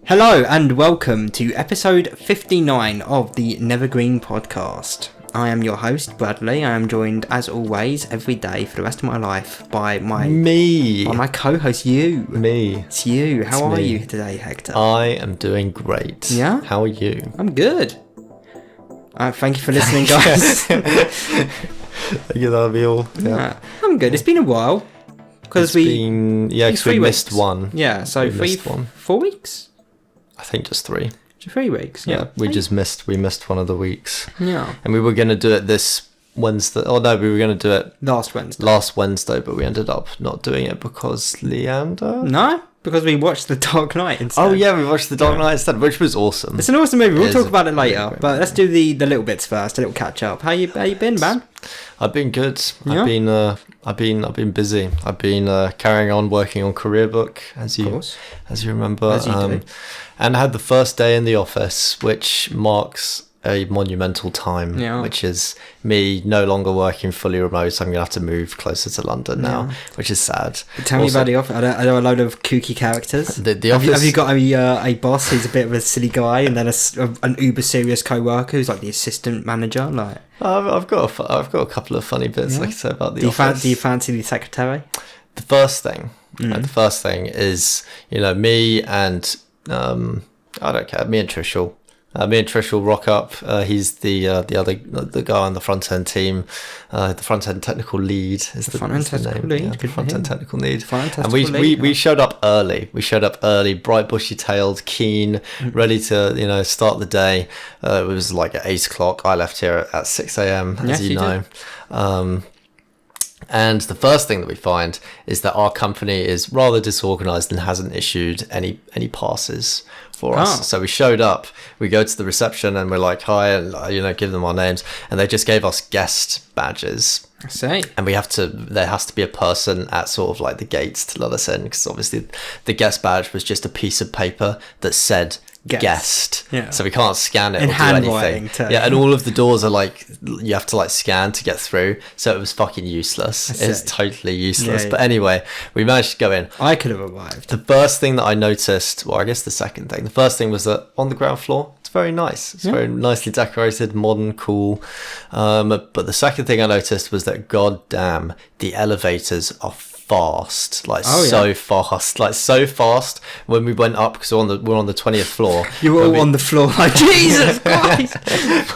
Hello and welcome to episode 59 of the Nethergreen podcast. I am your host, Bradley. I am joined, as always, every day for the rest of my life by my co-host, you. It's you. How are you today, Hector? I am doing great. Yeah? How are you? I'm good. Thank you for listening, guys. Yeah, that'll be all. Yeah. I'm good. It's been a while. Because we missed one. Yeah, so we 4 weeks? I think just 3. 3 weeks. Yeah, we missed one of the weeks. Yeah. And we were going to do it this Wednesday. Oh no, we were going to do it last Wednesday, but we ended up not doing it because Leander. No, because we watched The Dark Knight instead. Oh yeah, we watched The Dark Knight instead, which was awesome. It's an awesome movie. We'll talk about it later, but let's do the little bits first. A little catch up. How you been, man? I've been good. Yeah? I've been busy. I've been carrying on working on Career Book, as you remember. As you do. And I had the first day in the office, which marks a monumental time, which is me no longer working fully remote. So I'm gonna have to move closer to London now, which is sad. But tell me about the office. Are there a load of kooky characters? The office. Have you got a boss who's a bit of a silly guy, and then an uber serious co-worker who's like the assistant manager? Like, I've got a couple of funny bits like I said about the office. Do you fancy the secretary? The first thing is me and I don't care. Me and Trishul. Me and Trish will rock up. He's the guy on the front end team. The front end technical lead is the front end technical lead. Yeah, the front end technical lead. And we showed up early. Bright, bushy tailed, keen, ready to start the day. It was like at 8:00. I left here at 6 a.m. as you know. And the first thing that we find is that our company is rather disorganized and hasn't issued any passes for us. So we showed up, we go to the reception and we're like, hi, and give them our names, and they just gave us guest badges. I see. And there has to be a person at sort of like the gates to let us in, because obviously the guest badge was just a piece of paper that said guest. Yeah. So we can't scan it or do anything. Yeah, and all of the doors are like, you have to like scan to get through. So it was fucking useless. It's totally useless. But anyway, we managed to go in. I could have arrived. The first thing that I noticed, well, I guess the second thing, the first thing was that on the ground floor, it's very nice. It's very nicely decorated, modern, cool. But the second thing I noticed was that, goddamn, the elevators are fast, so fast. When we went up, because we're on the 20th floor. You were all on the floor like, Jesus Christ.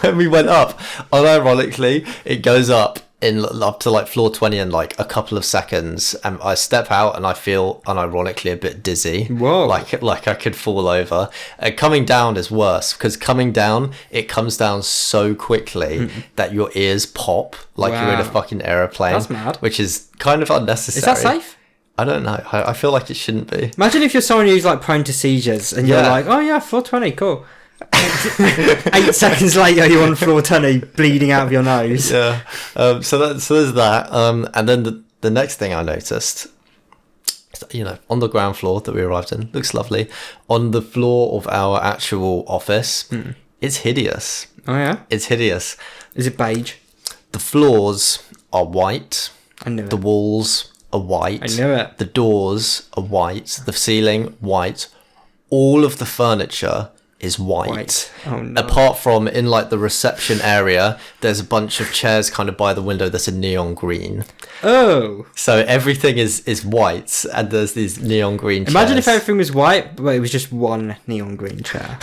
When we went up, unironically, it goes up to like floor 20 in like a couple of seconds, and I step out and I feel unironically a bit dizzy. Whoa. Like I could fall over. Coming down is worse, because coming down, it comes down so quickly that your ears pop like you're in a fucking aeroplane. That's mad. Which is kind of unnecessary. Is that safe? I don't know. I feel like it shouldn't be. Imagine if you're someone who's like prone to seizures and you're like, oh yeah, floor 20, cool. 8 seconds later, you're on floor 20, bleeding out of your nose. Yeah. So there's that. And then the next thing I noticed, on the ground floor that we arrived in, looks lovely. On the floor of our actual office, it's hideous. Oh yeah. It's hideous. Is it beige? The floors are white. I knew it. The walls are white. I knew it. The doors are white. The ceiling, white. All of the furniture is white. Oh, no. Apart from in like the reception area, there's a bunch of chairs kind of by the window that's a neon green. Oh. So everything is white, and there's these neon green chairs. Imagine if everything was white, but it was just one neon green chair.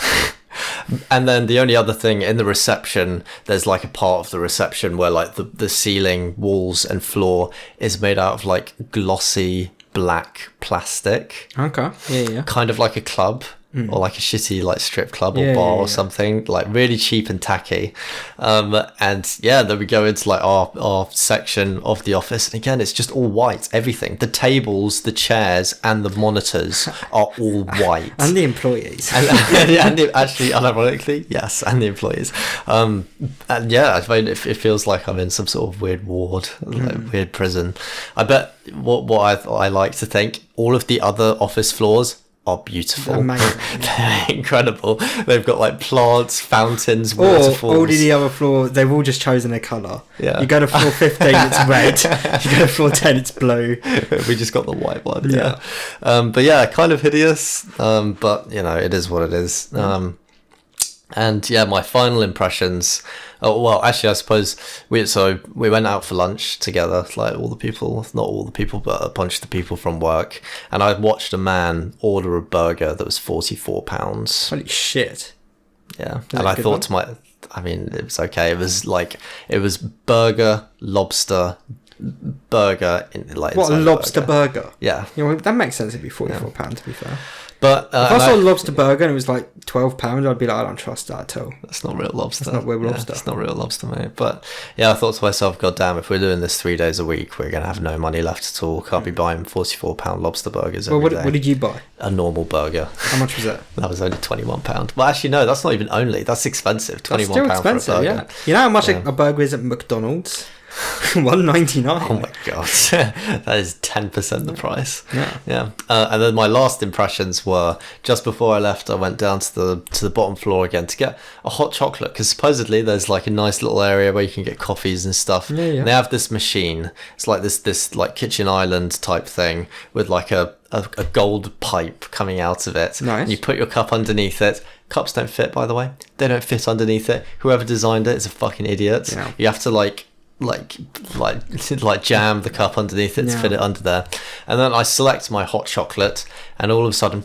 And then the only other thing, in the reception, there's like a part of the reception where like the ceiling, walls and floor is made out of like glossy black plastic. Okay. Yeah. Kind of like a club. Or like a shitty like strip club or bar or something, like really cheap and tacky. And then we go into like our section of the office, and again it's just all white. Everything, the tables, the chairs and the monitors are all white. And the employees. and actually, unironically, yes, and the employees. And yeah, I mean, it feels like I'm in some sort of weird ward, like weird prison. I bet what I like to think, all of the other office floors are beautiful. Amazing. They're incredible. They've got like plants, fountains, waterfalls. All the other floors, they've all just chosen a colour. Yeah. You go to floor 15, it's red. You go to floor 10, it's blue. We just got the white one. Yeah. But yeah, kind of hideous. But you know, it is what it is. And yeah, my final impressions. Oh, well, actually, I suppose we went out for lunch together, like all the people, not all the people, but a bunch of the people from work. And I watched a man order a burger that was £44. Holy shit. Yeah. And I thought to it was okay. It was burger, lobster, burger. What, a lobster burger? Yeah. Well, that makes sense. It'd be £44, to be fair. But if I saw a lobster burger and it was like £12, I'd be like, I don't trust that at all. That's not real lobster. That's not real lobster. It's not real lobster, mate. But yeah, I thought to myself, God damn, if we're doing this 3 days a week, we're going to have no money left at all. Can't be buying £44 lobster burgers every day. What did you buy? A normal burger. How much was that? That was only £21. Well, actually, no, that's not even only. That's expensive. £21 That's still expensive, for a burger. Yeah. You know how much a burger is at McDonald's? $1.99. Oh my god, that is 10% the price. Yeah. And then my last impressions were just before I left. I went down to the bottom floor again to get a hot chocolate because supposedly there's like a nice little area where you can get coffees and stuff. Yeah. And they have this machine. It's like this like kitchen island type thing with like a gold pipe coming out of it. Nice. And you put your cup underneath it. Cups don't fit, by the way. They don't fit underneath it. Whoever designed it is a fucking idiot. Yeah. You have to like jam the cup underneath it to fit it under there. And then I select my hot chocolate and all of a sudden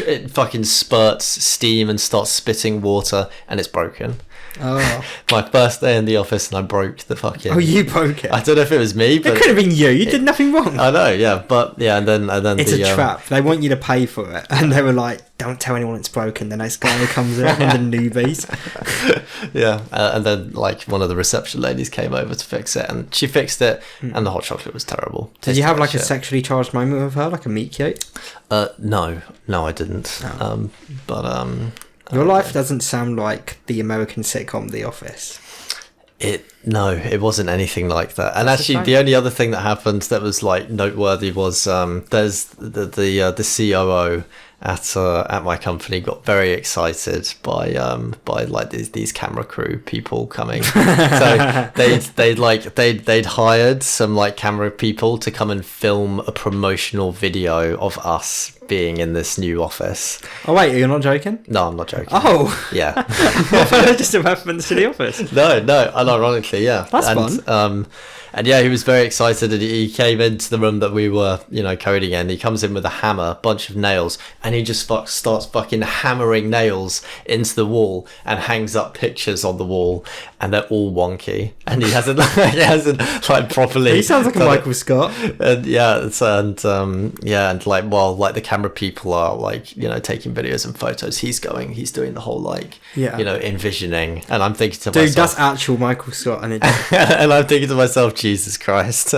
it fucking spurts steam and starts spitting water and it's broken. Oh. My first day in the office and I broke the fucking... Oh, you broke it? I don't know if it was me, but... It could have been you. You did nothing wrong. I know, yeah. But yeah, and then it's a trap. They want you to pay for it. And they were like, don't tell anyone it's broken. The next guy comes in and the newbies. Yeah. And then like one of the reception ladies came over to fix it and she fixed it and the hot chocolate was terrible. Did you have like a sexually charged moment with her? Like a meet cute? No, I didn't. Oh. Your life doesn't sound like the American sitcom The Office. No, it wasn't anything like that. And actually, the only other thing that happened that was like noteworthy was there's the COO at my company got very excited by like these camera crew people coming. So they'd hired some like camera people to come and film a promotional video of us being in this new office. Oh wait, you're not joking? No, I'm not joking. Oh yeah. I thought it just a reference to The Office. No, unironically, yeah. That's fun. And yeah, he was very excited and he came into the room that we were, coding in. He comes in with a hammer, bunch of nails, and he just starts fucking hammering nails into the wall and hangs up pictures on the wall, and they're all wonky. And he hasn't like properly. He sounds like a Michael Scott. And and like while like the camera people are like taking videos and photos, he's doing the whole like envisioning, and I'm thinking to myself, dude, that's actual Michael Scott, and and I'm thinking to myself, Jesus Christ.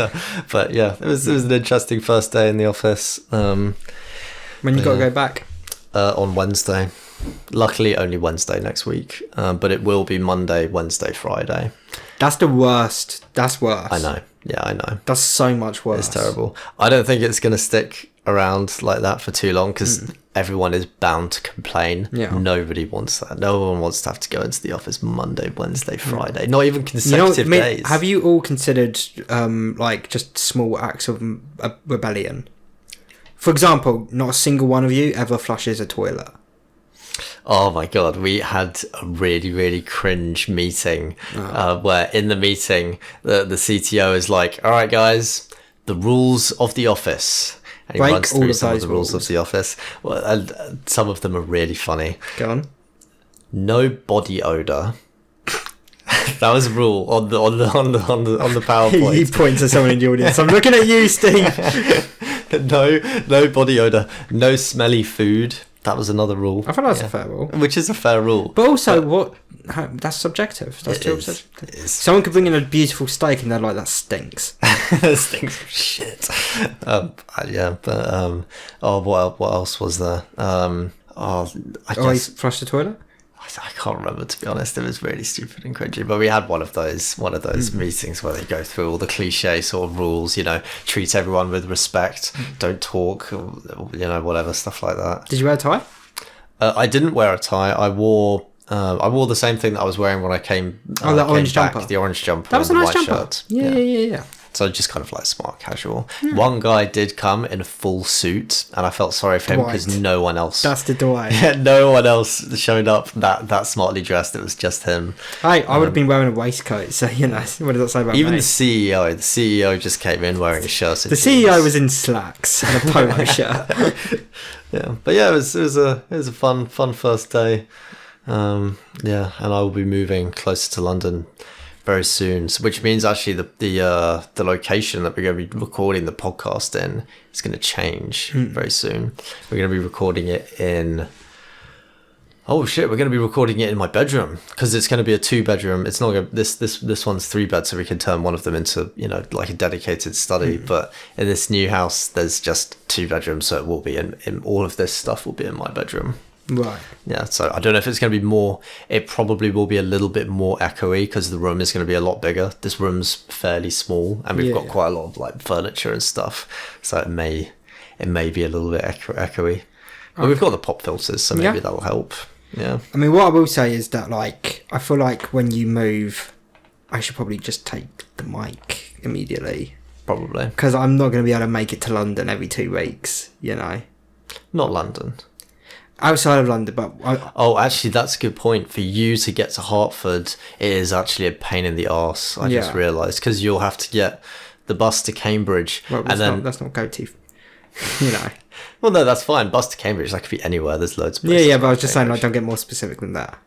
But yeah, it was an interesting first day in the office. When you got to go back? On Wednesday. Luckily only Wednesday next week, but it will be Monday, Wednesday, Friday. That's the worst. That's worse. I know. Yeah, I know. That's so much worse. It's terrible. I don't think it's going to stick around like that for too long because everyone is bound to complain. Yeah. Nobody wants that. No one wants to have to go into the office Monday, Wednesday, Friday. Not even consecutive days. Have you all considered like just small acts of rebellion? For example, not a single one of you ever flushes a toilet. Oh my god, we had a really, really cringe meeting where in the meeting the CTO is like, all right guys, the rules of the office. And he runs through some of the rules of the office. Well, and some of them are really funny. Go on. No body odor. That was a rule on the PowerPoint. He points at someone in the audience. I'm looking at you, Steve. No body odor. No smelly food. That was another rule. I thought that's a fair rule. Which is a fair rule. But also, that's subjective. That's too subjective. Someone could bring in a beautiful steak and they're like, that stinks. That stinks of shit. What else was there? He flushed the toilet? I can't remember, to be honest. It was really stupid and cringy. But we had one of those meetings where they go through all the cliche sort of rules, treat everyone with respect, don't talk, whatever, stuff like that. Did you wear a tie? I didn't wear a tie. I wore the same thing that I was wearing when I came. That orange jumper. The orange jumper. That was a nice jumper. Shirt. Yeah. So just kind of like smart casual. One guy did come in a full suit, and I felt sorry for him because no one else. That's the Dwight. Yeah, no one else showed up that smartly dressed. It was just him. I would have been wearing a waistcoat, so what does that say about even me? The CEO just came in wearing a shirt. The CEO was in slacks and a polo shirt. Yeah, but yeah, it was a fun first day. And I will be moving closer to London very soon, which means actually the location that we're going to be recording the podcast in is going to change very soon. We're going to be recording it in we're going to be recording it in my bedroom, because it's going to be a 2-bedroom. It's not going to, this one's 3 beds, so we can turn one of them into like a dedicated study. But in this new house there's just 2 bedrooms, so it will be in all of this stuff will be in my bedroom. Right. Yeah, so I don't know if it's going to be more. It probably will be a little bit more echoey because the room is going to be a lot bigger. This room's fairly small, and we've got quite a lot of like furniture and stuff, so it may be a little bit echoey. But we've got the pop filters, so maybe that'll help. Yeah. I mean, what I will say is that I feel like when you move, I should probably just take the mic immediately. Probably. Because I'm not going to be able to make it to London every 2 weeks. Not London. Outside of London, but... actually, that's a good point. For you to get to Hertford, it is actually a pain in the arse, I just realised, because you'll have to get the bus to Cambridge, let's not go too... Well, no, that's fine. Bus to Cambridge, that could be anywhere. There's loads of places. Yeah, but I was just saying, don't get more specific than that.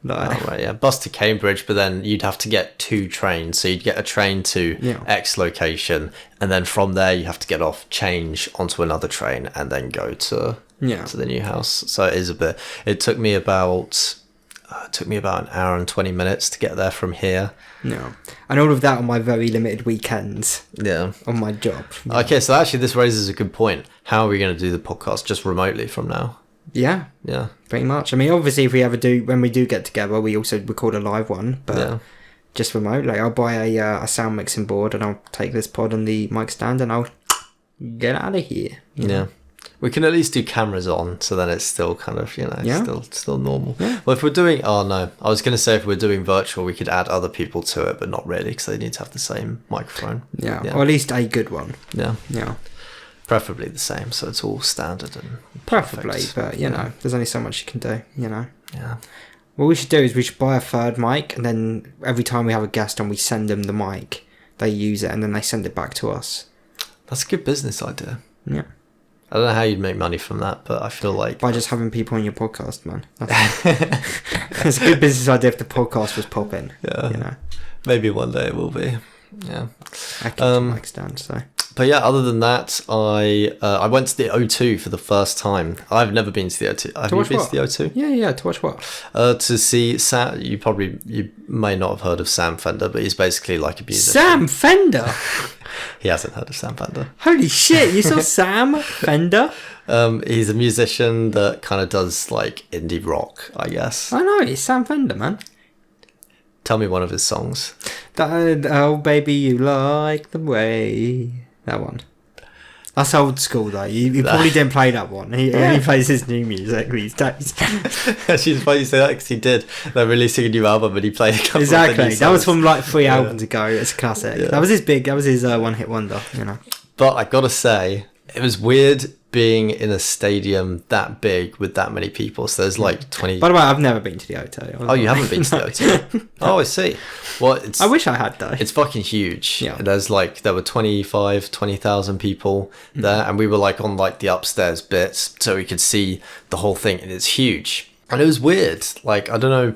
Bus to Cambridge, but then you'd have to get 2 trains. So you'd get a train to X location, and then from there you have to get off, change onto another train, and then go to the new house. So it is a bit. It took me about an hour and 20 minutes to get there from here. Yeah, and all of that on my very limited weekends. Yeah, on my job. Okay, so actually this raises a good point. How are we going to do the podcast? Just remotely from now? Yeah, pretty much. I mean, obviously, when we do get together, we also record a live one, but just remote. Like, I'll buy a sound mixing board, and I'll take this pod on the mic stand, and I'll get out of here. You know? We can at least do cameras on, so then it's still kind of, still normal. Yeah. Well, if we're doing... Oh, no. I was going to say if we're doing virtual, we could add other people to it, but not really, because they need to have the same microphone. Yeah, or at least a good one. Yeah. Yeah. Preferably the same, so it's all standard and Preferably, perfect. But, there's only so much you can do, Yeah. What we should do is we should buy a third mic, and then every time we have a guest on, we send them the mic. They use it, and then they send it back to us. That's a good business idea. Yeah. I don't know how you'd make money from that, but I feel like... By just having people on your podcast, man. It's a good business idea if the podcast was popping. Yeah. Maybe one day it will be. Yeah. I can mic stand, so... But yeah, other than that, I went to the O2 for the first time. I've never been to the O2. Have you been to the O2? Yeah. To watch what? To see Sam. You may not have heard of Sam Fender, but he's basically like a musician. Sam Fender. He hasn't heard of Sam Fender. Holy shit! You saw Sam Fender? He's a musician that kind of does like indie rock, I guess. I know, it's Sam Fender, man. Tell me one of his songs. Oh, baby, you like the way... That one. That's old school though. He probably didn't play that one. He only plays his new music these days. Actually, it's funny you say that because he did. They're releasing a new album, but he played a couple exactly. of the new songs. That was from like 3 albums ago. It's a classic. Yeah. That was his one-hit wonder. But I gotta say, it was weird being in a stadium that big with that many people. So there's like 20... By the way, I've never been to the O2. Oh, you haven't been to the O2? Oh, I see. Well, I wish I had though. It's fucking huge. Yeah. There were 20,000 people there, and we were like on like the upstairs bits, so we could see the whole thing, and it's huge. And it was weird. Like, I don't know,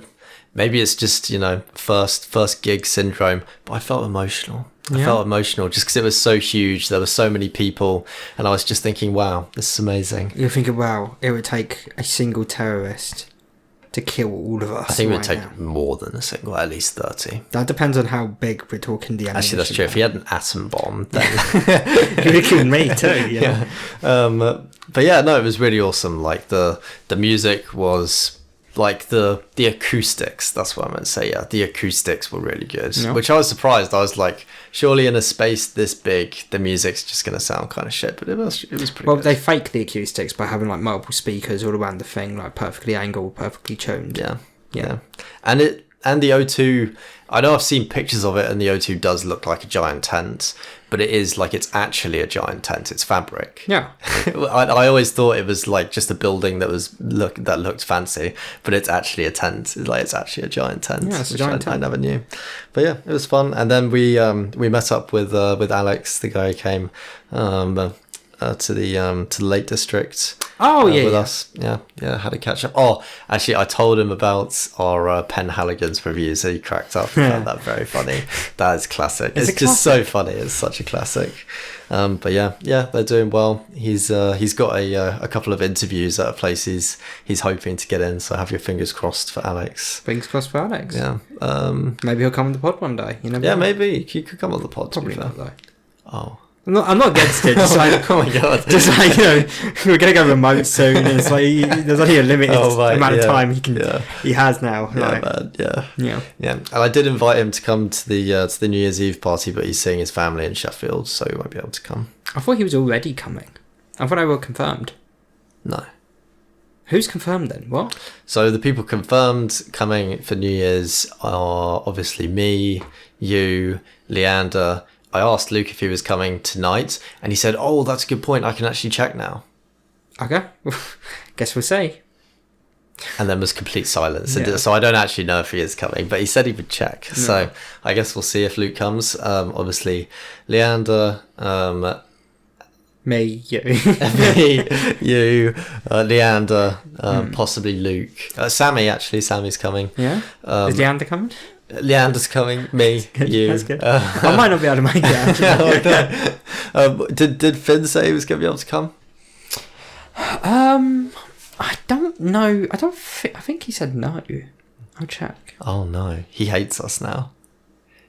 maybe it's just, first gig syndrome, but I felt emotional. I felt emotional just because it was so huge. There were so many people, and I was just thinking, wow, this is amazing. You're thinking, wow, it would take a single terrorist to kill all of us. I think it would take more than a single, at least 30. That depends on how big we're talking the ammunition. Actually, that's true. If he had an atom bomb, then... he would have killed me too, Yeah. But yeah, no, it was really awesome. Like, the music was like the acoustics, that's what I meant to say. Yeah, the acoustics were really good, Yeah. which I was surprised. I was like, surely in a space this big the music's just gonna sound kind of shit, but it was pretty Well, good. they fake the acoustics by having like multiple speakers all around the thing, like perfectly angled, perfectly tuned. Yeah. And the O2, I know I've seen pictures of it, and the O2 does look like a giant tent, but it is like it's actually a giant tent. It's fabric. Yeah. I always thought it was like just a building that looked fancy, but it's actually a tent. It's actually a giant tent. Yeah, it's a which giant tent. I never knew. But yeah, it was fun. And then we met up with Alex, the guy who came to the Lake District. Oh, with us. Yeah, had a catch up. Oh, actually, I told him about our Penn Halligan's review, so he cracked up. I found that very funny. That is classic. It's just so funny. It's such a classic. But yeah, they're doing well. He's got a couple of interviews at a place he's hoping to get in. So have your fingers crossed for Alex. Fingers crossed for Alex. Yeah. Maybe he'll come on the pod one day. You know. Yeah, maybe he could come on the pod. Probably not though. Oh. I'm not against it. Just like, oh my god! Just like, we're gonna go remote soon. And it's like there's only a limited amount of time he has now. Yeah, like, man. Yeah. And I did invite him to come to the New Year's Eve party, but he's seeing his family in Sheffield, so he won't be able to come. I thought he was already coming. I thought they were confirmed. No. Who's confirmed then? What? So the people confirmed coming for New Year's are obviously me, you, Leander. I asked Luke if he was coming tonight, and he said, "Oh, that's a good point. I can actually check now." Okay, guess we'll see. And then was complete silence. Yeah. So I don't actually know if he is coming, but he said he would check. Yeah. So I guess we'll see if Luke comes. Obviously, Leander, me, you, me, you, Leander, possibly Luke, Sammy. Actually, Sammy's coming. Yeah, is Leander coming? Leander's coming, me, you. That's good. I might not be able to make it, actually. Did Finn say he was going to be able to come? I don't know. I think he said no. I'll check. Oh no, he hates us now.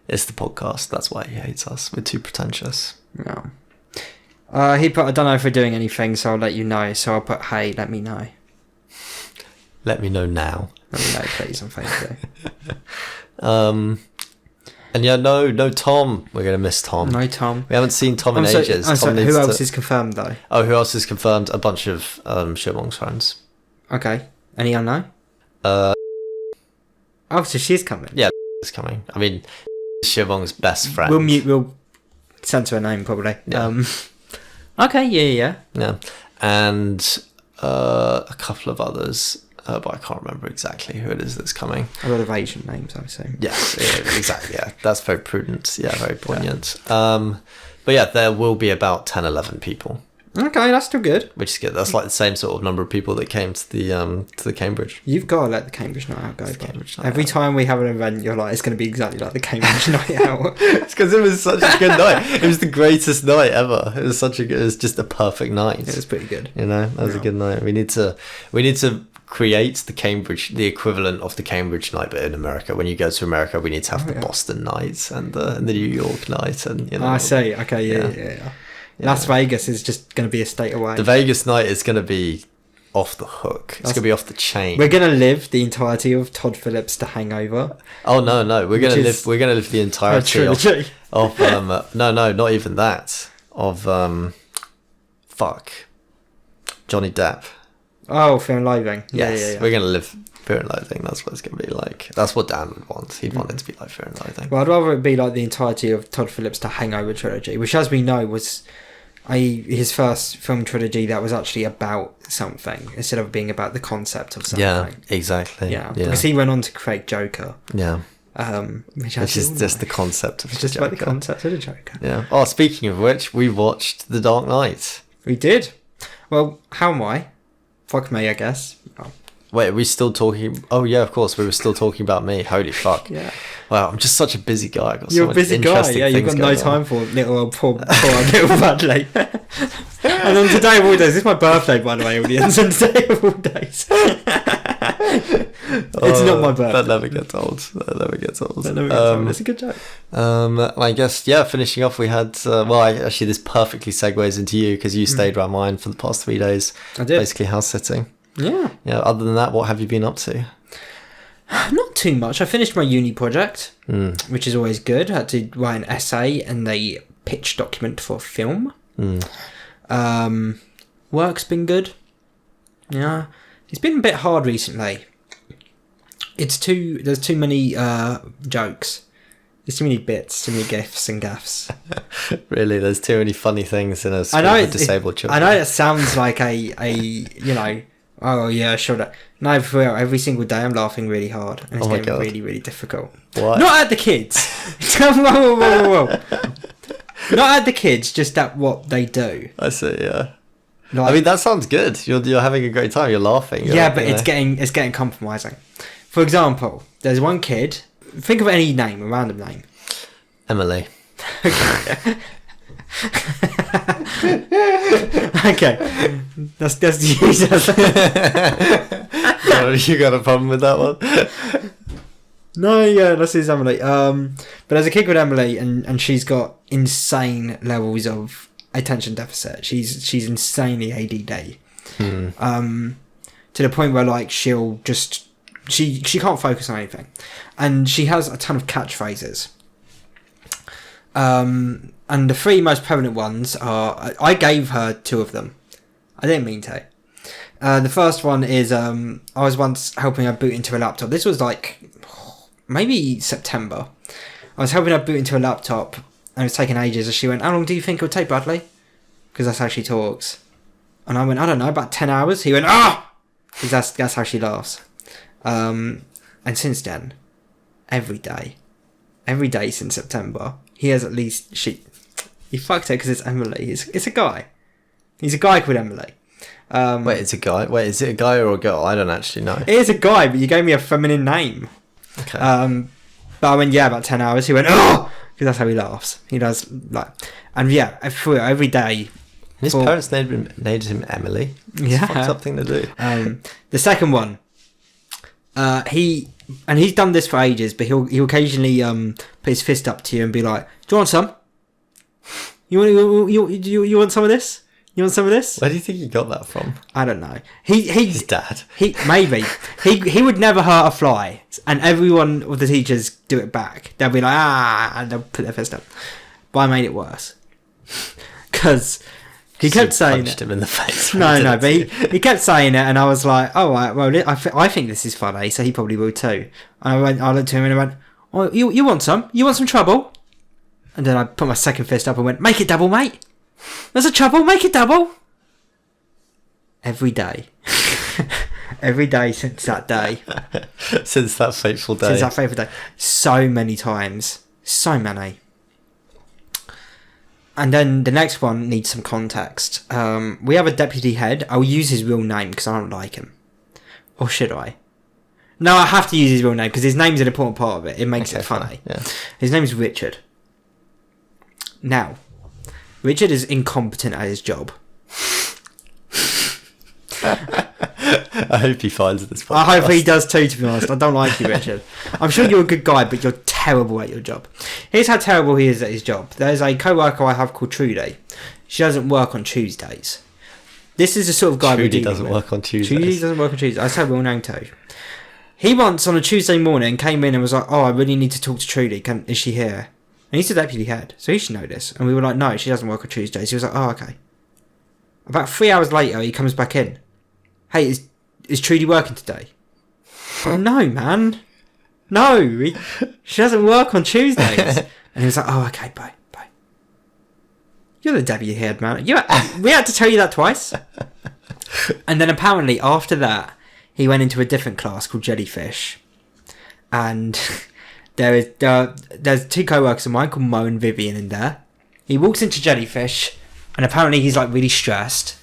It's the podcast. That's why he hates us. We're too pretentious. Yeah. He put, I don't know if we're doing anything, so I'll let you know. So I'll put, hey, let me know. Let me know now. Let me know, please, on Facebook. And yeah, no Tom. We're gonna miss Tom. No Tom. We haven't seen Tom in ages. Who else is confirmed though? Oh, who else is confirmed? A bunch of Shimong's friends. Okay. Any unknown? Oh, so she's coming. Yeah, is coming. I mean, Shimong's best friend. We'll censor her name probably. Yeah. Okay. Yeah. And a couple of others. But I can't remember exactly who it is that's coming. A lot of Asian names, I would say. Yes, yeah, exactly. Yeah, that's very prudent. Yeah, very poignant. Yeah. But yeah, there will be about 10, 11 people. Okay, that's still good. Which is good. That's like the same sort of number of people that came to the Cambridge. You've got to let the Cambridge night out go. Every time we have an event, you're like, it's going to be exactly like the Cambridge night out. It's because it was such a good night. It was the greatest night ever. It was just a perfect night. It was pretty good. You know, that was a good night. We need to create the equivalent of the Cambridge night, but in America. When you go to America, we need to have the Boston night and the New York night, and you know. I see. Okay, yeah. Las Vegas is just going to be a state away. The Vegas night is going to be off the hook. It's going to be off the chain. We're going to live the entirety of Todd Phillips' The Hangover. Oh no, we're going to live. We're going to live the entirety of no, not even that. Of Johnny Depp. Oh, Fear and Loathing. Yes, we're going to live Fear and Loathing. That's what it's going to be like. That's what Dan would want. He'd want it to be like Fear and Loathing. Well, I'd rather it be like the entirety of Todd Phillips' The Hangover trilogy, which, as we know, was his first film trilogy that was actually about something instead of being about the concept of something. Yeah, exactly. Yeah. Because he went on to create Joker. Yeah. Which is just the concept of it's just Joker. like the concept of the Joker. Yeah. Oh, speaking of which, we watched The Dark Knight. We did. Well, how am I? Fuck me, I guess. Oh. Wait, are we still talking? Oh yeah, of course. We were still talking about me. Holy fuck. Yeah. Wow, I'm just such a busy guy. You're a busy guy. Yeah, you've got no time for little poor little Bradley. And on today of all days, this is my birthday, by the way, audience. On today of all days, it's not my birthday. That never gets old. It's a good joke. I guess finishing off, we had actually this perfectly segues into you because you stayed around mine for the past 3 days. I did. Basically house sitting. Yeah. Yeah. Other than that, what have you been up to? Not too much. I finished my uni project, which is always good. I had to write an essay and a pitch document for a film. Work's been good. Yeah. It's been a bit hard recently. There's too many jokes. There's too many bits, too many gifs and gaffs. Really, there's too many funny things in a school for disabled children. I know it sounds like oh yeah, sure. No, for real, every single day I'm laughing really hard, and it's getting really, really difficult. What? Not at the kids. whoa. Not at the kids, just at what they do. I see. Yeah. Like, I mean, that sounds good. You're having a great time. You're laughing. But it's getting compromising. For example, there's one kid. Think of any name, a random name. Emily. Okay. That's the easiest. You got a problem with that one? No, yeah, that's his Emily. But there's a kid called Emily, and she's got insane levels of attention deficit. She's insanely ADD. To the point where like she'll just she can't focus on anything, and she has a ton of catchphrases. And the three most prevalent ones are, I gave her two of them. I didn't mean to. The first one is, I was once helping her boot into a laptop. This was like, maybe September. I was helping her boot into a laptop, and it was taking ages, and she went, "How long do you think it would take, Bradley?" Because that's how she talks. And I went, "I don't know, about 10 hours. He went, "Ah!" Because that's how she laughs. And since then, every day since September, he has at least, he fucked it because it's Emily. It's a guy. He's a guy called Emily. Wait, it's a guy? Wait, is it a guy or a girl? I don't actually know. It is a guy, but you gave me a feminine name. Okay. But I went, about 10 hours. He went, "Oh!" Because that's how he laughs. He does, like, and yeah, every day. His parents named him Emily. It's a fucked up thing to do. The second one, he's done this for ages, but he'll occasionally put his fist up to you and be like, "Do you want some? You want some of this? You want some of this?" Where do you think he got that from? I don't know. His dad. He would never hurt a fly, and everyone of the teachers do it back. They'll be like, "Ah," and they'll put their fist up. But I made it worse because he kept saying punched him in the face. No, but he kept saying it, and I was like, "Oh, right, well, I think this is funny, so he probably will too." And I looked at him and I went, "Oh, you want some? You want some trouble?" And then I put my second fist up and went, "Make it double, mate. There's a trouble, make it double." Every day. Every day since that day. Since that fateful day. So many times. So many. And then the next one needs some context. We have a deputy head. I'll use his real name because I don't like him. Or should I? No, I have to use his real name because his name's an important part of it. It makes it funny. Yeah. His name's Richard. Now, Richard is incompetent at his job. I hope he finds this podcast. I hope he does too, to be honest. I don't like you, Richard. I'm sure you're a good guy, but you're terrible at your job. Here's how terrible he is at his job. There's a co-worker I have called Trudy. She doesn't work on Tuesdays. This is the sort of guy Trudy doesn't work on Tuesdays. Trudy doesn't work on Tuesdays. I said real name too. He once on a Tuesday morning came in and was like, "Oh, I really need to talk to Trudy. Is she here?" And he's the deputy head, so he should know this. And we were like, "No, she doesn't work on Tuesdays." He was like, "Oh, okay." About 3 hours later, he comes back in. "Hey, is Trudy working today?" "Oh, no, man. No, she doesn't work on Tuesdays." And he was like, "Oh, okay, bye. You're the deputy head, man. We had to tell you that twice." And then apparently after that, he went into a different class called Jellyfish. And there's two co-workers of mine called Mo and Vivian in there. He walks into Jellyfish, and apparently he's like really stressed.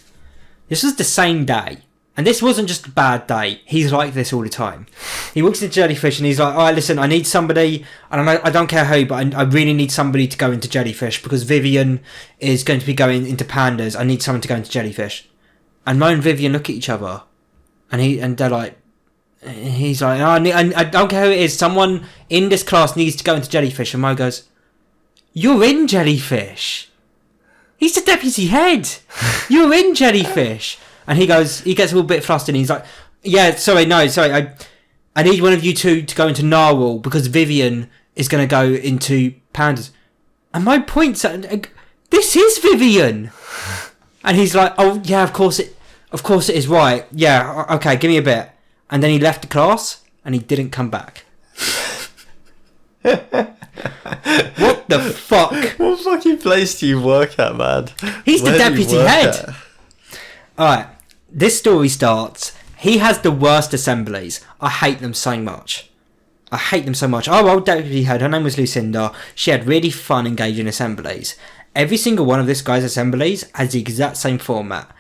This was the same day. And this wasn't just a bad day. He's like this all the time. He walks into Jellyfish and he's like, "All right, listen, I need somebody. I don't care who, but I really need somebody to go into Jellyfish because Vivian is going to be going into Pandas. I need someone to go into Jellyfish." And Mo and Vivian look at each other, and they're like, he's like, I don't care who it is. Someone in this class needs to go into Jellyfish. And Mo goes, "You're in Jellyfish. He's the deputy head. You're in Jellyfish." And he gets a little bit flustered and he's like, yeah, sorry, I need one of you two to go into Narwhal because Vivian is going to go into Pandas. And my point's at, this is Vivian. And he's like, oh yeah, of course it is, right. Yeah, okay, give me a bit. And then he left the class and he didn't come back. What the fuck? What fucking place do you work at, man? He's the deputy head. Alright, this story starts. He has the worst assemblies. I hate them so much. Our old deputy head, her name was Lucinda. She had really fun, engaging assemblies. Every single one of this guy's assemblies has the exact same format.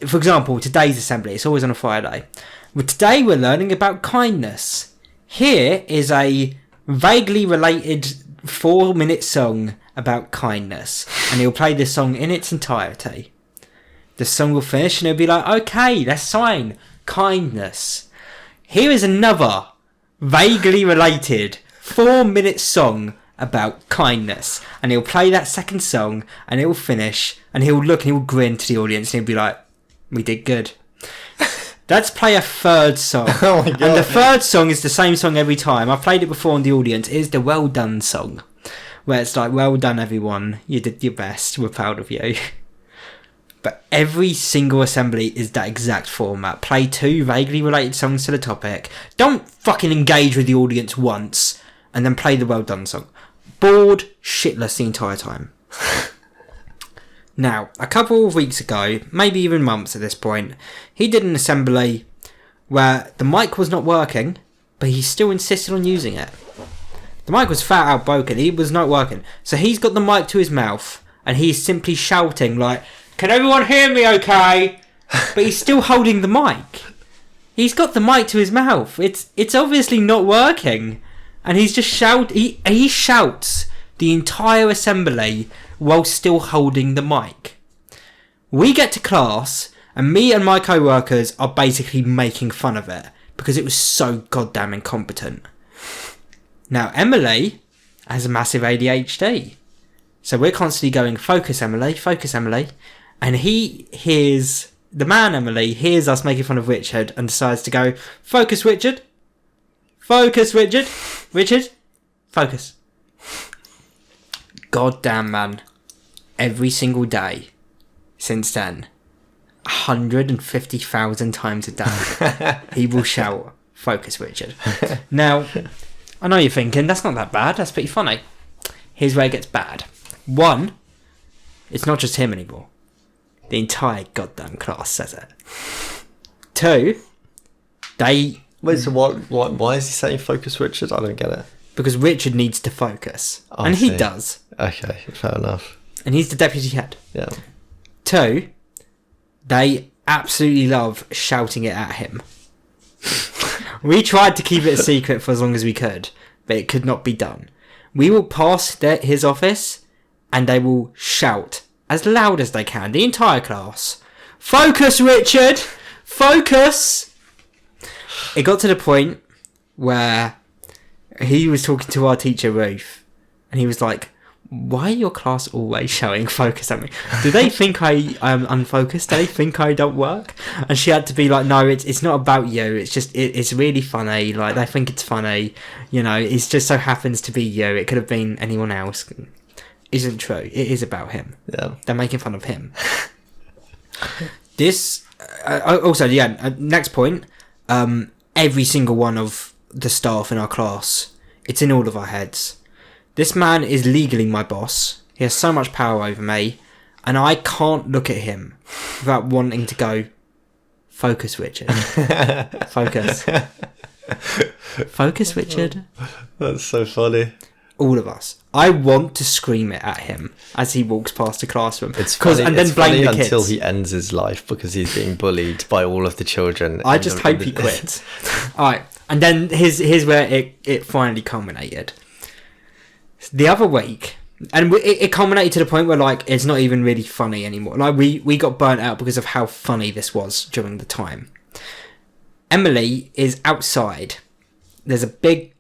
For example, today's assembly, it's always on a Friday. But today we're learning about kindness. Here is a vaguely related 4-minute song about kindness. And he'll play this song in its entirety. The song will finish and he'll be like, okay, let's sign kindness. Here is another vaguely related 4-minute song about kindness. And he'll play that second song and it will finish and he'll look and he'll grin to the audience and he'll be like, we did good. Let's play a third song. Oh my God. And the third song is the same song every time. I've played it before in the audience. It is the well done song. Where it's like, well done everyone. You did your best. We're proud of you. But every single assembly is that exact format. Play 2 vaguely related songs to the topic. Don't fucking engage with the audience once. And then play the well done song. Bored shitless the entire time. Now, a couple of weeks ago, maybe even months at this point, he did an assembly where the mic was not working, but he still insisted on using it. The mic was fat out broken, it was not working. So he's got the mic to his mouth, and he's simply shouting like, can everyone hear me okay? But he's still holding the mic. He's got the mic to his mouth. It's obviously not working. And he's just he shouts the entire assembly while still holding the mic. We get to class and me and my co-workers are basically making fun of it because it was so goddamn incompetent. Now Emily has a massive ADHD. So we're constantly going, focus Emily, and the man Emily hears us making fun of Richard and decides to go, focus Richard, focus. Goddamn man. Every single day since then, 150,000 times a day, he will shout, focus Richard. Now, I know you're thinking, that's not that bad, that's pretty funny. Here's where it gets bad. 1, it's not just him anymore. The entire goddamn class says it. 2, they... Wait, so why is he saying focus Richard? I don't get it. Because Richard needs to focus. And he does. Okay, fair enough. And he's the deputy head. Yeah. 2, they absolutely love shouting it at him. We tried to keep it a secret for as long as we could, but it could not be done. We will pass his office and they will shout as loud as they can, the entire class. Focus, Richard! Focus! It got to the point where he was talking to our teacher, Ruth, and he was like, why are your class always shouting focus at me? Do they think I am unfocused? Do they think I don't work? And she had to be like, no, it's not about you. It's just, it's really funny. Like, they think it's funny. You know, it just so happens to be you. It could have been anyone else. Isn't true. It is about him. Yeah. They're making fun of him. This, also, yeah, next point, every single one of the staff in our class, it's in all of our heads. This man is legally my boss. He has so much power over me, and I can't look at him without wanting to go, focus, Richard. Focus. Focus, Richard. That's so funny. All of us. I want to scream it at him as he walks past the classroom. It's funny, and then it's blame funny the kids. Until he ends his life because he's being bullied by all of the children. I just hope he quits. Alright, and then here's where it finally culminated. The other week, and it culminated to the point where, like, it's not even really funny anymore. Like, we got burnt out because of how funny this was during the time. Emily is outside. There's a big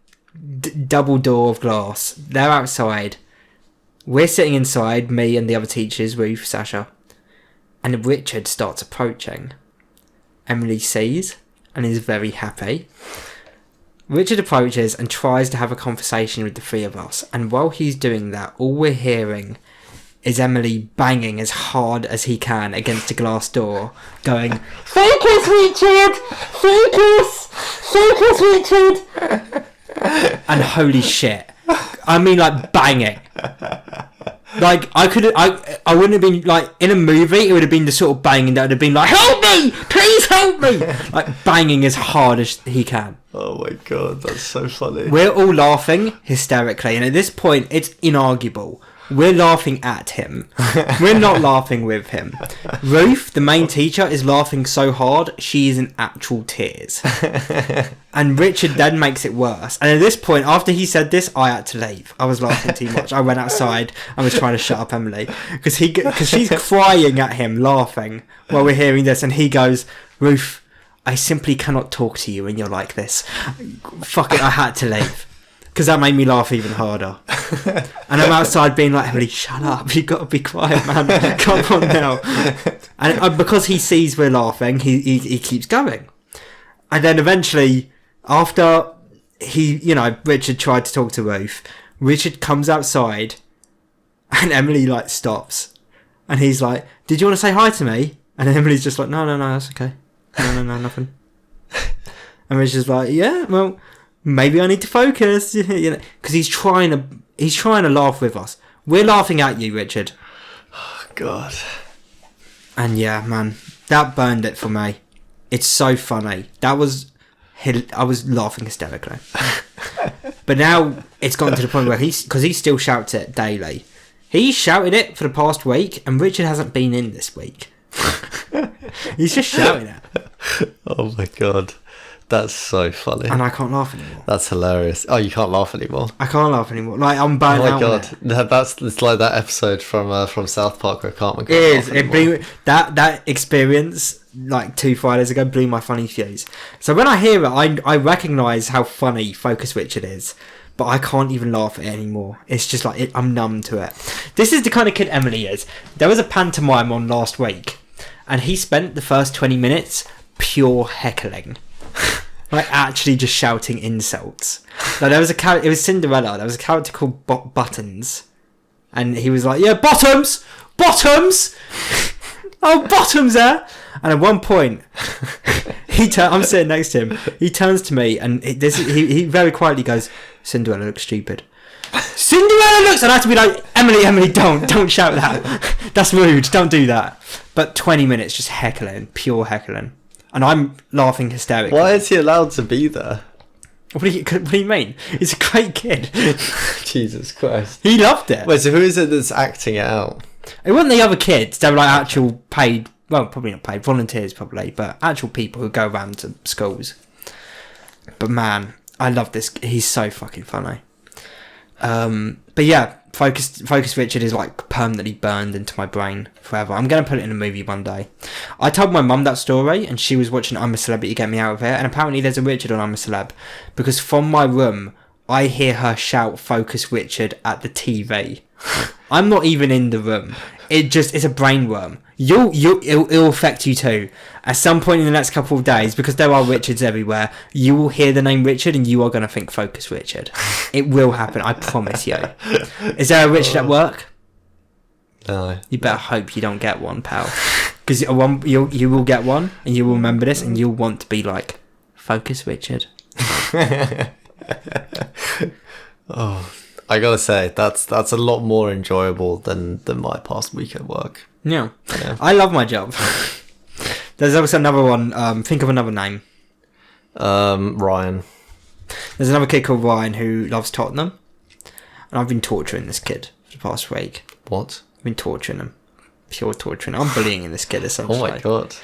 double door of glass. They're outside. We're sitting inside, me and the other teachers, Ruth, Sasha. And Richard starts approaching. Emily sees and is very happy. Richard approaches and tries to have a conversation with the three of us, and while he's doing that, all we're hearing is Emily banging as hard as he can against a glass door, going, "Focus, Richard! Focus! Focus, Richard!" And holy shit. I mean, like, banging. Like, I wouldn't have been, like, in a movie, it would have been the sort of banging that would have been like, "Help me! Please help me!" Like, banging as hard as he can. Oh my god, that's so funny. We're all laughing hysterically, and at this point, it's inarguable. We're laughing at him. We're not laughing with him. Ruth, the main teacher, is laughing so hard, she is in actual tears. And Richard then makes it worse. And at this point, after he said this, I had to leave. I was laughing too much. I went outside and was trying to shut up Emily. Because she's crying at him, laughing, while we're hearing this. And he goes, "Ruth, I simply cannot talk to you when you're like this." Fuck it, I had to leave. Because that made me laugh even harder. And I'm outside being like, "Emily, shut up. You got to be quiet, man. Come on now." And because he sees we're laughing, he keeps going. And then eventually, after Richard tried to talk to Ruth, Richard comes outside and Emily, like, stops. And he's like, "Did you want to say hi to me?" And Emily's just like, No, that's okay. No, nothing. And Richard's like, "Yeah, well, maybe I need to focus," because he's trying to laugh with us. We're laughing at you, Richard. Oh god. And yeah, man, that burned it for me. It's so funny. I was laughing hysterically. But now it's gotten to the point where because he still shouts it daily. He shouted it for the past week, and Richard hasn't been in this week. He's just shouting it. Oh my god. That's so funny. And I can't laugh anymore. That's hilarious. Oh, you can't laugh anymore? I can't laugh anymore. Like, I'm burnt out. Oh my god. It's like that episode from South Park where Cartman can't It laugh is. anymore. That experience, like 2 Fridays ago, blew my funny fuse. So when I hear it, I recognise how funny Focus Richard is, but I can't even laugh at it anymore. It's just like, I'm numb to it. This is the kind of kid Emily is. There was a pantomime on last week, and he spent the first 20 minutes pure heckling. Like, actually just shouting insults. Like, there was a character, it was Cinderella, there was a character called Buttons, and he was like, "Yeah, Bottoms! Bottoms! Oh, Bottoms there!" And at one point, I'm sitting next to him, he turns to me, and he very quietly goes, "Cinderella looks stupid." Cinderella looks, and I have to be like, Emily, don't shout that. That's rude, don't do that. But 20 minutes just heckling, pure heckling. And I'm laughing hysterically. Why is he allowed to be there? What do you mean? He's a great kid. Jesus Christ. He loved it. Wait, so who is it that's acting it out? It wasn't the other kids. They were like actual paid, well, probably not paid, volunteers probably, but actual people who go around to schools. But man, I love this. He's so fucking funny. But yeah, Focus Richard is like permanently burned into my brain forever. I'm going to put it in a movie one day. I told my mum that story, and she was watching I'm a Celebrity, Get Me Out of Here, and apparently there's a Richard on I'm a Celeb, because from my room I hear her shout Focus Richard at the TV. I'm not even in the room. It's a brainworm. It'll affect you too. At some point in the next couple of days, because there are Richards everywhere, you will hear the name Richard and you are going to think Focus Richard. It will happen, I promise you. Is there a Richard at work? No. You better hope you don't get one, pal. Because you will get one, and you will remember this, and you'll want to be like, Focus Richard. Oh, I gotta say, that's a lot more enjoyable than my past week at work. Yeah. I love my job. There's also another one, think of another name. Ryan. There's another kid called Ryan who loves Tottenham, and I've been torturing this kid for the past week. What? I've been torturing him. Pure torturing. I'm bullying this kid essentially. Oh my god.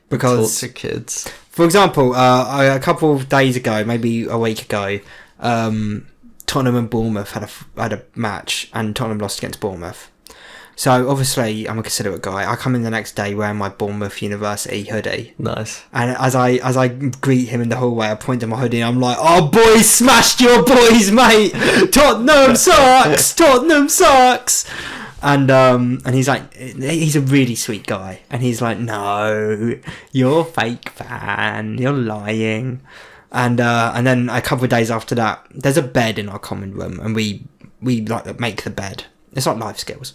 Because torture kids. For example, a couple of days ago, maybe a week ago, Tottenham and Bournemouth had a match, and Tottenham lost against Bournemouth. So obviously, I'm a considerate guy. I come in the next day wearing my Bournemouth University hoodie. Nice. And as I greet him in the hallway, I point to my hoodie and I'm like, "Oh, boys, smashed your boys, mate! Tottenham sucks! Tottenham sucks!" And he's like, he's a really sweet guy, and he's like, no, you're a fake fan, you're lying. And then a couple of days after that, there's a bed in our common room, and we like make the bed. It's like life skills.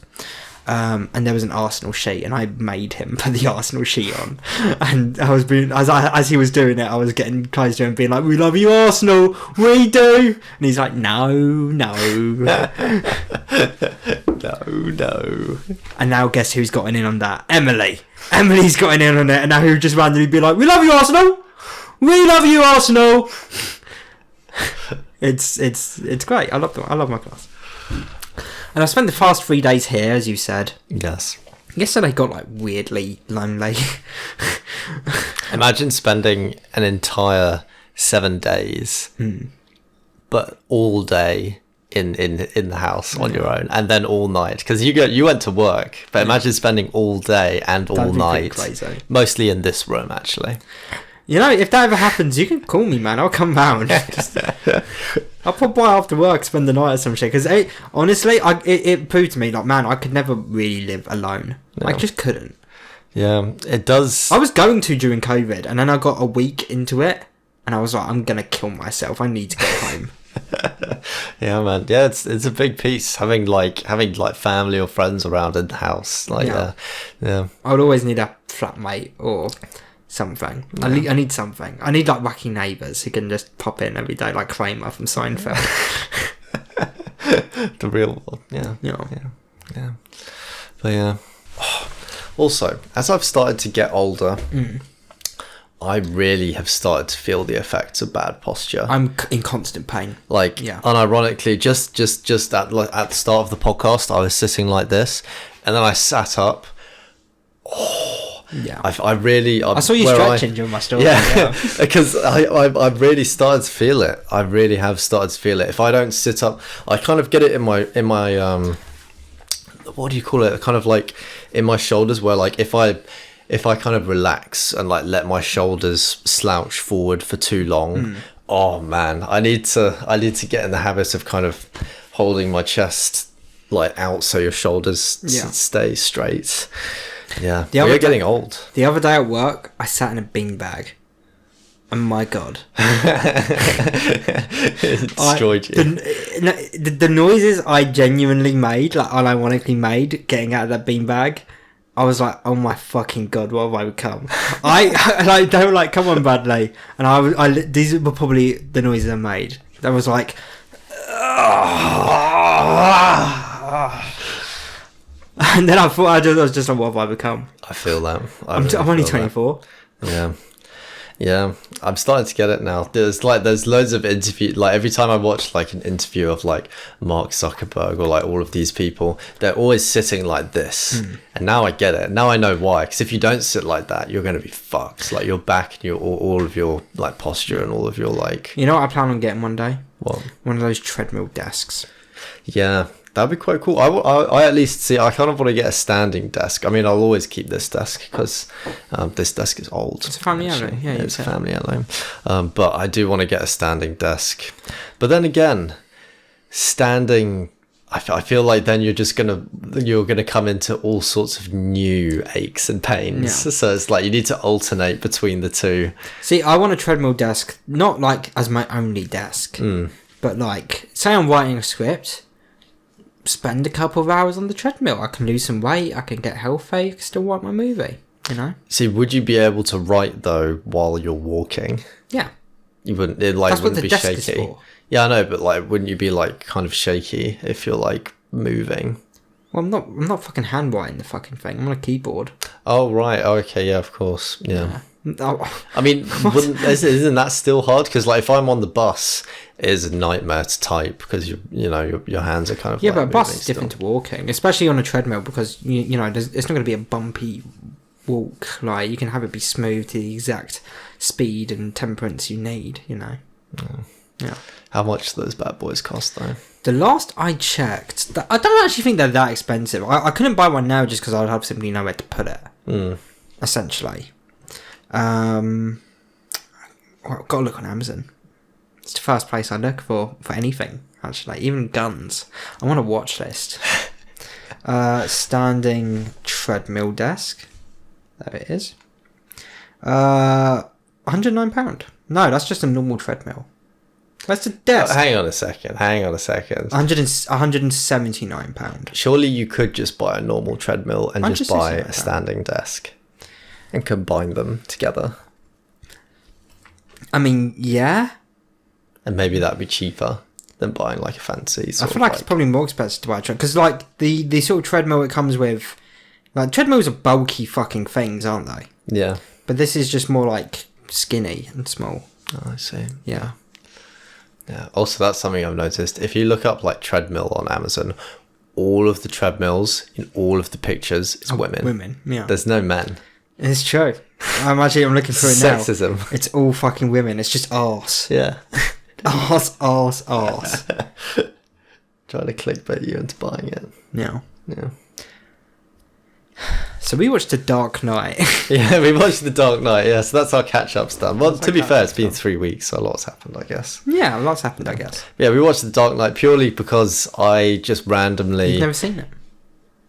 And there was an Arsenal sheet, and I made him put the Arsenal sheet on. And I was as he was doing it, I was getting close to him, being like, "We love you, Arsenal, we do." And he's like, "No, no, no." And now guess who's gotten in on that? Emily. Emily's gotten in on it, and now he'll just randomly be like, "We love you, Arsenal, we love you, Arsenal." It's great. I love my class. And I spent the past 3 days here, as you said. Yes. Yesterday got like weirdly lonely. Imagine spending an entire 7 days, but all day in the house on your own, and then all night, because you went to work. But imagine spending all day and all night, crazy. Mostly in this room, actually. You know, if that ever happens, you can call me, man. I'll come round. I'll pop by after work, spend the night or some shit. Because honestly, it proved to me, like, man, I could never really live alone. No. I just couldn't. Yeah, it does. I was going to during COVID, and then I got a week into it, and I was like, I'm gonna kill myself. I need to go home. Yeah, man. Yeah, it's a big piece having family or friends around in the house. Like, yeah. I would always need a flatmate or something. Yeah. I need something. I need like wacky neighbours who can just pop in every day, like Kramer from Seinfeld. The real one. Yeah. But yeah. Also, as I've started to get older, I really have started to feel the effects of bad posture. I'm in constant pain. Like, unironically, just at the start of the podcast, I was sitting like this, and then I sat up. Yeah, I saw you stretching during my story. Yeah, because I really started to feel it. I really have started to feel it. If I don't sit up, I kind of get it in my what do you call it? Kind of like in my shoulders, where like if I kind of relax and like let my shoulders slouch forward for too long, oh man, I need to get in the habit of kind of holding my chest like out so your shoulders stay straight. Yeah, we're getting old. The other day at work, I sat in a beanbag. And my God. It destroyed you. The noises I genuinely made, like unironically made, getting out of that beanbag, I was like, oh my fucking God, what have I become? They were like, come on, Bradley. And these were probably the noises I made. I was like, and then I thought I was just like, what have I become? I feel that. I'm only 24. That. Yeah, I'm starting to get it now. There's loads of interview. Like every time I watch like an interview of like Mark Zuckerberg or like all of these people, they're always sitting like this. And now I get it. Now I know why. Because if you don't sit like that, you're going to be fucked. Like your back and all of your like posture and all of your like. You know what I plan on getting one day? What? One of those treadmill desks. Yeah. That'd be quite cool. I at least see. I kind of want to get a standing desk. I mean, I'll always keep this desk because this desk is old. It's a family heirloom. Yeah, it's a family heirloom. But I do want to get a standing desk. But then again, standing, I feel like then you're gonna come into all sorts of new aches and pains. Yeah. So it's like you need to alternate between the two. See, I want a treadmill desk, not like as my only desk, but like say I'm writing a script. Spend a couple of hours on the treadmill. I can lose some weight. I can get healthy. I can still write my movie. You know. See, would you be able to write though while you're walking? Yeah. You wouldn't. It like That's wouldn't what the be desk shaky. Is for. Yeah, I know, but like, wouldn't you be like kind of shaky if you're like moving? Well, I'm not fucking handwriting the fucking thing. I'm on a keyboard. Oh right. Oh, okay. Yeah. Of course. Yeah. Oh. I mean, isn't that still hard? Because like, if I'm on the bus, it is a nightmare to type because your hands are kind of but a bus is different to walking, especially on a treadmill because you know it's not going to be a bumpy walk. Like you can have it be smooth to the exact speed and temperance you need. You know. Yeah. How much do those bad boys cost though? The last I checked, I don't actually think they're that expensive. I couldn't buy one now just because I'd have simply nowhere to put it. Essentially. I've got to look on Amazon. It's the first place I look for anything, actually. Even guns. I want a watch list. Standing treadmill desk. There it is. £109. No, that's just a normal treadmill. That's a desk. Hang on a second. £179. Surely you could just buy a normal treadmill and just buy a standing desk and combine them together. I mean, yeah. And maybe that'd be cheaper than buying like a fancy sort I feel like it's probably more expensive to buy a treadmill. Because like the sort of treadmill it comes with, like treadmills are bulky fucking things, aren't they? Yeah. But this is just more like skinny and small. Oh, I see. Yeah. Yeah. Also, that's something I've noticed. If you look up like treadmill on Amazon, all of the treadmills in all of the pictures is women. Women, yeah. There's no men. It's true. I'm looking for it now. Sexism. It's all fucking women. It's just arse. Yeah. Arse. Trying to clickbait you into buying it. Yeah. Yeah. So we watched The Dark Knight. Yeah, we watched The Dark Knight. Yeah, so that's our catch-up's done. Well, to be fair, it's been 3 weeks, so a lot's happened, I guess. Yeah, a lot's happened, I guess. Yeah, we watched The Dark Knight purely because I just randomly... You've never seen it?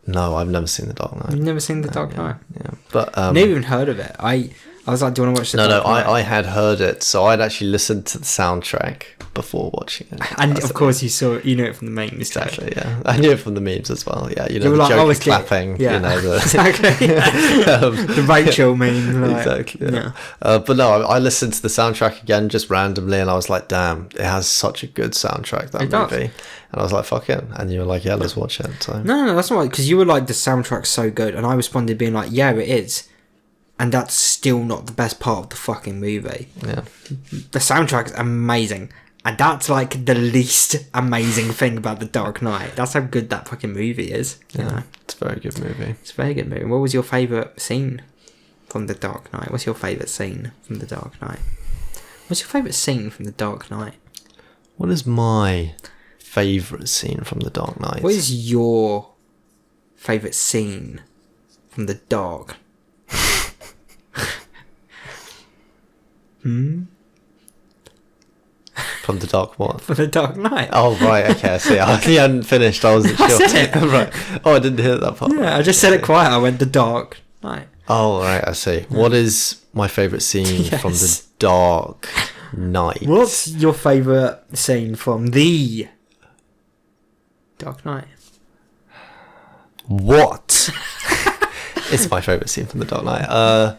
No, I've never seen The Dark Knight. You've never seen The Dark Knight? Yeah, but... never even heard of it. I was like, do you want to watch The Dark Knight? I had heard it, so I'd actually listened to the soundtrack before watching it. And of course you know it from the memes. Exactly, yeah. I knew it from the memes as well, yeah. You know, you the like, joke clapping, yeah. you know. Exactly. The Rachel meme. Like, exactly, yeah. But no, I listened to the soundtrack again just randomly and I was like, damn, it has such a good soundtrack, that movie. And I was like, fuck it. And you were like, yeah, let's watch it. So. No, that's not because you were like, the soundtrack's so good. And I responded being like, yeah, it is. And that's still not the best part of the fucking movie. Yeah. The soundtrack's amazing. And that's like the least amazing thing about The Dark Knight. That's how good that fucking movie is. Yeah, you know? It's a very good movie. It's a very good movie. What was your favourite scene from The Dark Knight? What's your favourite scene from The Dark Knight? What's your favourite scene from The Dark Knight? What is my favourite scene from The Dark Knight? What is your favourite scene from The Dark? From The Dark what? From The Dark Knight. Oh, right, okay, I see. I hadn't finished, I wasn't sure. I said it. Right. Oh, I didn't hear that part. Yeah, I just said it quiet. I went The Dark Knight. Oh, right, I see. What is my favourite scene from The Dark Knight? What's your favourite scene from The Dark Knight? What? It's my favourite scene from The Dark Knight.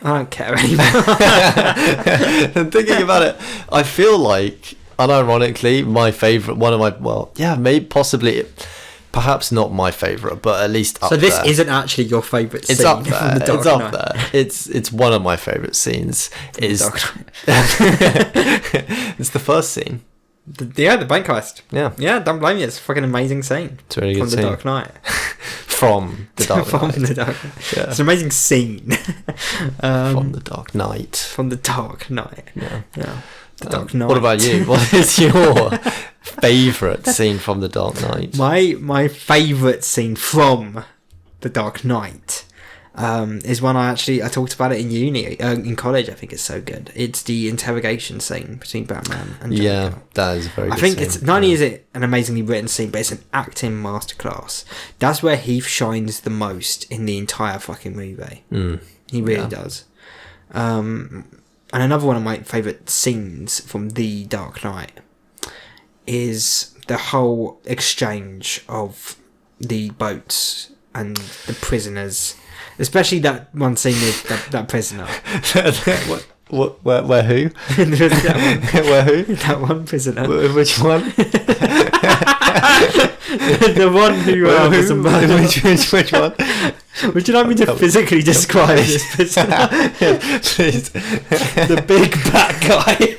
I don't care anymore. I'm thinking about it. I feel like, unironically, my favourite, maybe possibly, perhaps not my favourite, but at least up there. So this isn't actually your favourite scene. It's up there. From The Dark It's up Knight. there. It's one of my favourite scenes. It's the first scene. The bank heist. Yeah, don't blame me. It's a fucking amazing scene. It's a really good from scene. The Dark Knight. From The Dark Knight. From The Dark Knight. Yeah. It's an amazing scene. From The Dark Knight. From The Dark Knight. Yeah. The Dark Knight. What about you? What is your favourite scene from The Dark Knight? My favourite scene from The Dark Knight is one I talked about it in uni, in college. I think it's so good. It's the interrogation scene between Batman and Joker. Yeah, that is a very good I think scene. it's not only is it an amazingly written scene, but it's an acting masterclass. That's where he shines the most in the entire fucking movie. He really does. And another one of my favourite scenes from The Dark Knight is the whole exchange of the boats and the prisoners. Especially that one scene with that prisoner. Where who? That one. Where who? That one prisoner. Which one? The one who was a murderer. Which one? Would you like me to physically describe this prisoner? Please. The big black guy.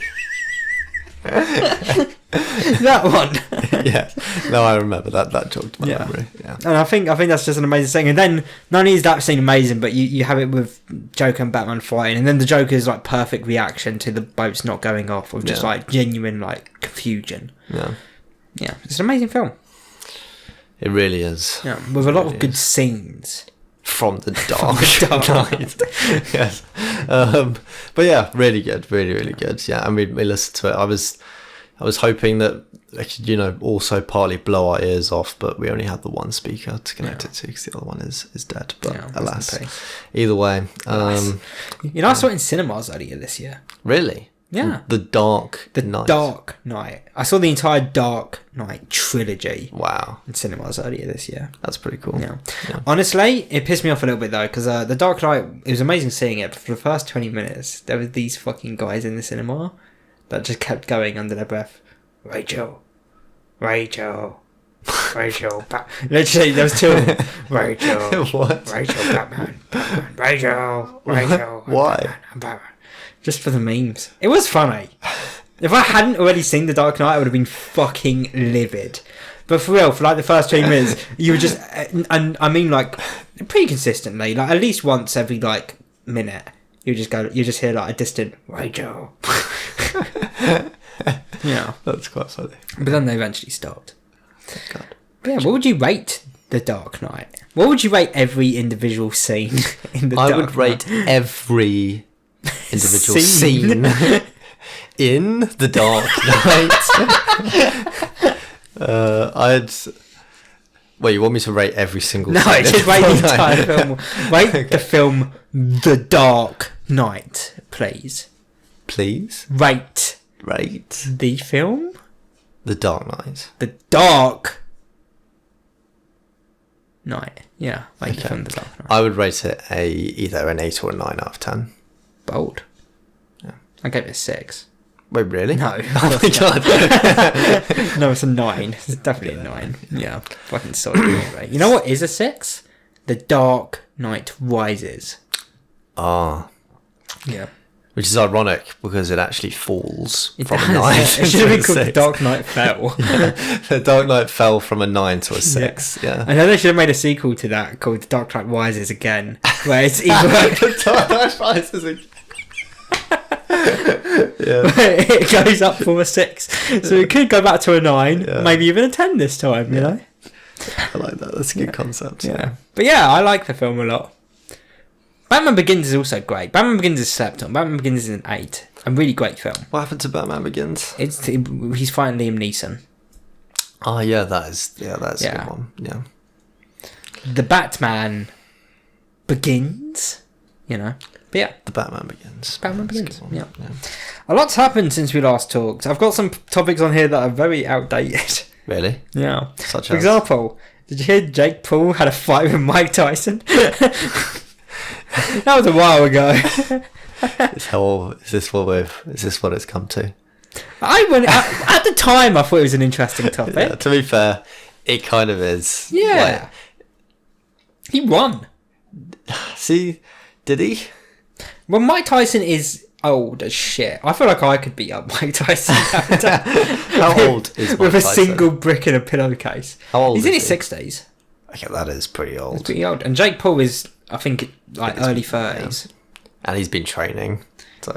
That one. Yeah. No, I remember that jogged my memory. Yeah. And I think that's just an amazing thing. And then not only is that scene amazing, but you have it with Joker and Batman fighting, and then the Joker's like perfect reaction to the boats not going off, of just like genuine like confusion. Yeah. Yeah. It's an amazing film. It really is. Yeah. With a lot of good scenes. From The Dark Knight. Yes. But yeah, really good. Really, really good. Yeah, and we listened to it. I was I was hoping that I could, also partly blow our ears off, but we only had the one speaker to connect it to because the other one is dead. But alas, either way. I saw it in cinemas earlier this year. Really? Yeah. The Dark Knight. Dark Knight. I saw the entire Dark Knight trilogy. Wow. In cinemas earlier this year. That's pretty cool. Yeah. Honestly, it pissed me off a little bit though, because The Dark Knight, it was amazing seeing it, but for the first 20 minutes, there were these fucking guys in the cinema that just kept going under their breath. Rachel. Literally, there was two of them. Rachel. What? Rachel, Batman. Rachel. Why? Batman. Just for the memes. It was funny. If I hadn't already seen The Dark Knight, I would have been fucking livid. But for real, for like the first 3 minutes, you were just, and I mean like pretty consistently, like at least once every like minute, you just hear like a distant Rachel. Yeah, that's quite funny. But then they eventually stopped. Thank God. But yeah, what would you rate The Dark Knight? What would you rate every individual scene in The Dark Knight? I would rate every individual scene in The Dark Knight. Wait, you want me to rate every single scene? No, just rate the entire film. Rate the film The Dark Knight, please. Please? Rate the film The Dark Knight. The Dark Knight. Yeah, like the film The Dark Knight. I would rate it either an 8 or a 9 out of 10. Bold. Yeah. I gave it a 6. Wait, really? No. Oh my God. No, it's a 9. It's definitely a 9. Yeah, fucking solid. Right? You know what is a 6? The Dark Knight Rises. Ah. Yeah. Which is ironic because it actually falls from a 9. Yeah. It should have been called The Dark Knight Fell. The Dark Knight fell from a 9 to a 6. Yeah. I know they should have made a sequel to that called The Dark Knight Rises again, where it's either The Dark Knight Rises again. It goes up from a 6, so it could go back to a 9, maybe even a 10 this time. You know. I like that. That's a good concept. Yeah, but yeah, I like the film a lot. Batman Begins is also great. Batman Begins is slept on. Batman Begins is an 8. A really great film. What happened to Batman Begins? He's fighting Liam Neeson. Oh yeah, that's a good one. Yeah. The Batman Begins, But yeah. The Batman Begins. Batman Begins. Yeah. A lot's happened since we last talked. I've got some topics on here that are very outdated. Really? Yeah. Such as? For example, did you hear Jake Paul had a fight with Mike Tyson? That was a while ago. Is this what it's come to? At the time I thought it was an interesting topic. Yeah, to be fair, it kind of is. Yeah. He won. See, did he? Well, Mike Tyson is old as shit. I feel like I could beat up Mike Tyson. How old is Mike with a Tyson? single brick in a pillowcase. How old He's is in his he? 60s. Okay, that is pretty old. It's pretty old. And Jake Paul is, I think, like early 30s. Yeah. And he's been training. So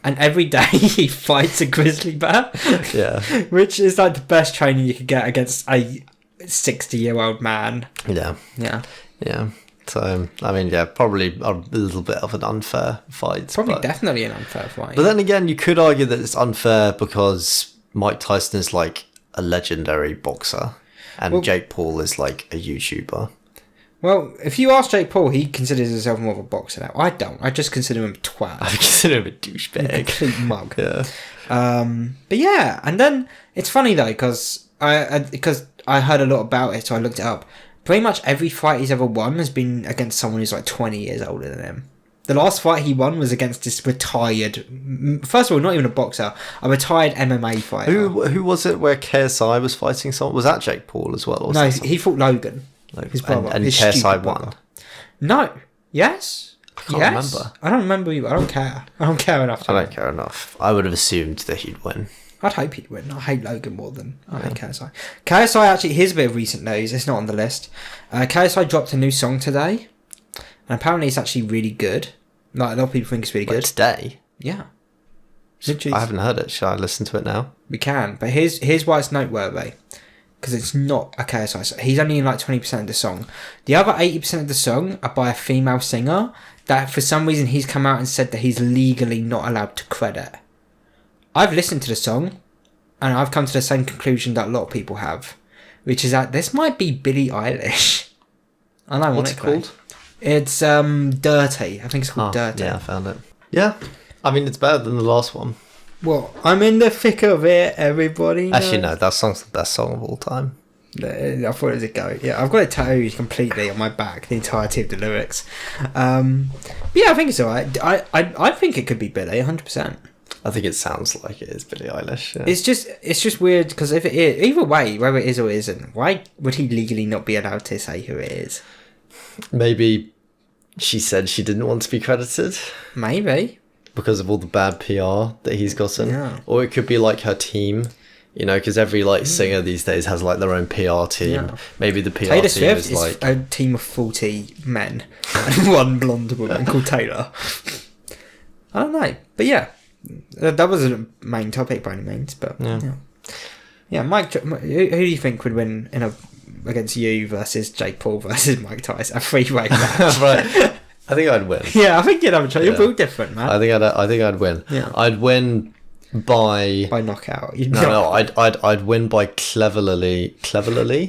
And every day he fights a grizzly bear. Yeah. Which is like the best training you could get against a 60-year-old man. Yeah. Yeah. Yeah. So, I mean, probably a little bit of an unfair fight. Definitely an unfair fight. But then again, you could argue that it's unfair because Mike Tyson is like a legendary boxer and Jake Paul is like a YouTuber. Well, if you ask Jake Paul, he considers himself more of a boxer now. I don't. I just consider him a twat. I consider him a douchebag. A complete mug. Yeah. But yeah, and then it's funny though, because I heard a lot about it, so I looked it up. Pretty much every fight he's ever won has been against someone who's like 20 years older than him. The last fight he won was against this retired, first of all, not even a boxer, a retired MMA fighter. Who was it where KSI was fighting someone? Was that Jake Paul as well? Or no, he fought Logan. His brother. And his KSI won? brother. No. Yes? I can't remember. I don't remember you. I don't care. I don't care enough. I don't care enough. I would have assumed that he'd win. I'd hope he'd win. I hate Logan more than I hate KSI. KSI, actually, here's a bit of recent news. It's not on the list. KSI dropped a new song today. And apparently it's actually really good. Like, a lot of people think it's really good. Today? Yeah. I haven't heard it. Shall I listen to it now? We can. But here's why it's noteworthy. Because it's not a KSI song. He's only in like 20% of the song. The other 80% of the song are by a female singer that for some reason he's come out and said that he's legally not allowed to credit. I've listened to the song. and I've come to the same conclusion that a lot of people have, which is that this might be Billie Eilish. I know what's it called. It's Dirty. I think it's called Dirty. Yeah, I found it. Yeah, I mean it's better than the last one. Well, I'm in the thick of it. Everybody knows. Actually, no, that song's the best song of all time. I thought it was a go. Yeah, I've got it tattooed completely on my back, the entirety of the lyrics. But yeah, I think it's alright. I think it could be Billie, 100%. I think it sounds like it is Billie Eilish. Yeah. It's just weird because if it is, either way, whether it is or isn't, why would he legally not be allowed to say who it is? Maybe she said she didn't want to be credited. Maybe because of all the bad PR that he's gotten. Yeah. Or it could be like her team. You know, because every like singer these days has like their own PR team. Yeah. Maybe the PR Taylor team Swift is like a team of 40 men and one blonde woman called Taylor. I don't know, but yeah, that wasn't a main topic by any means. But yeah, Mike. Who do you think would win against you versus Jake Paul versus Mike Tyson? A 3-way match, right? I think I'd win. Yeah, I think you'd have a chance. You're both different, man. I think I'd win. Yeah, I'd win by knockout. I'd win by cleverly. Cleverly,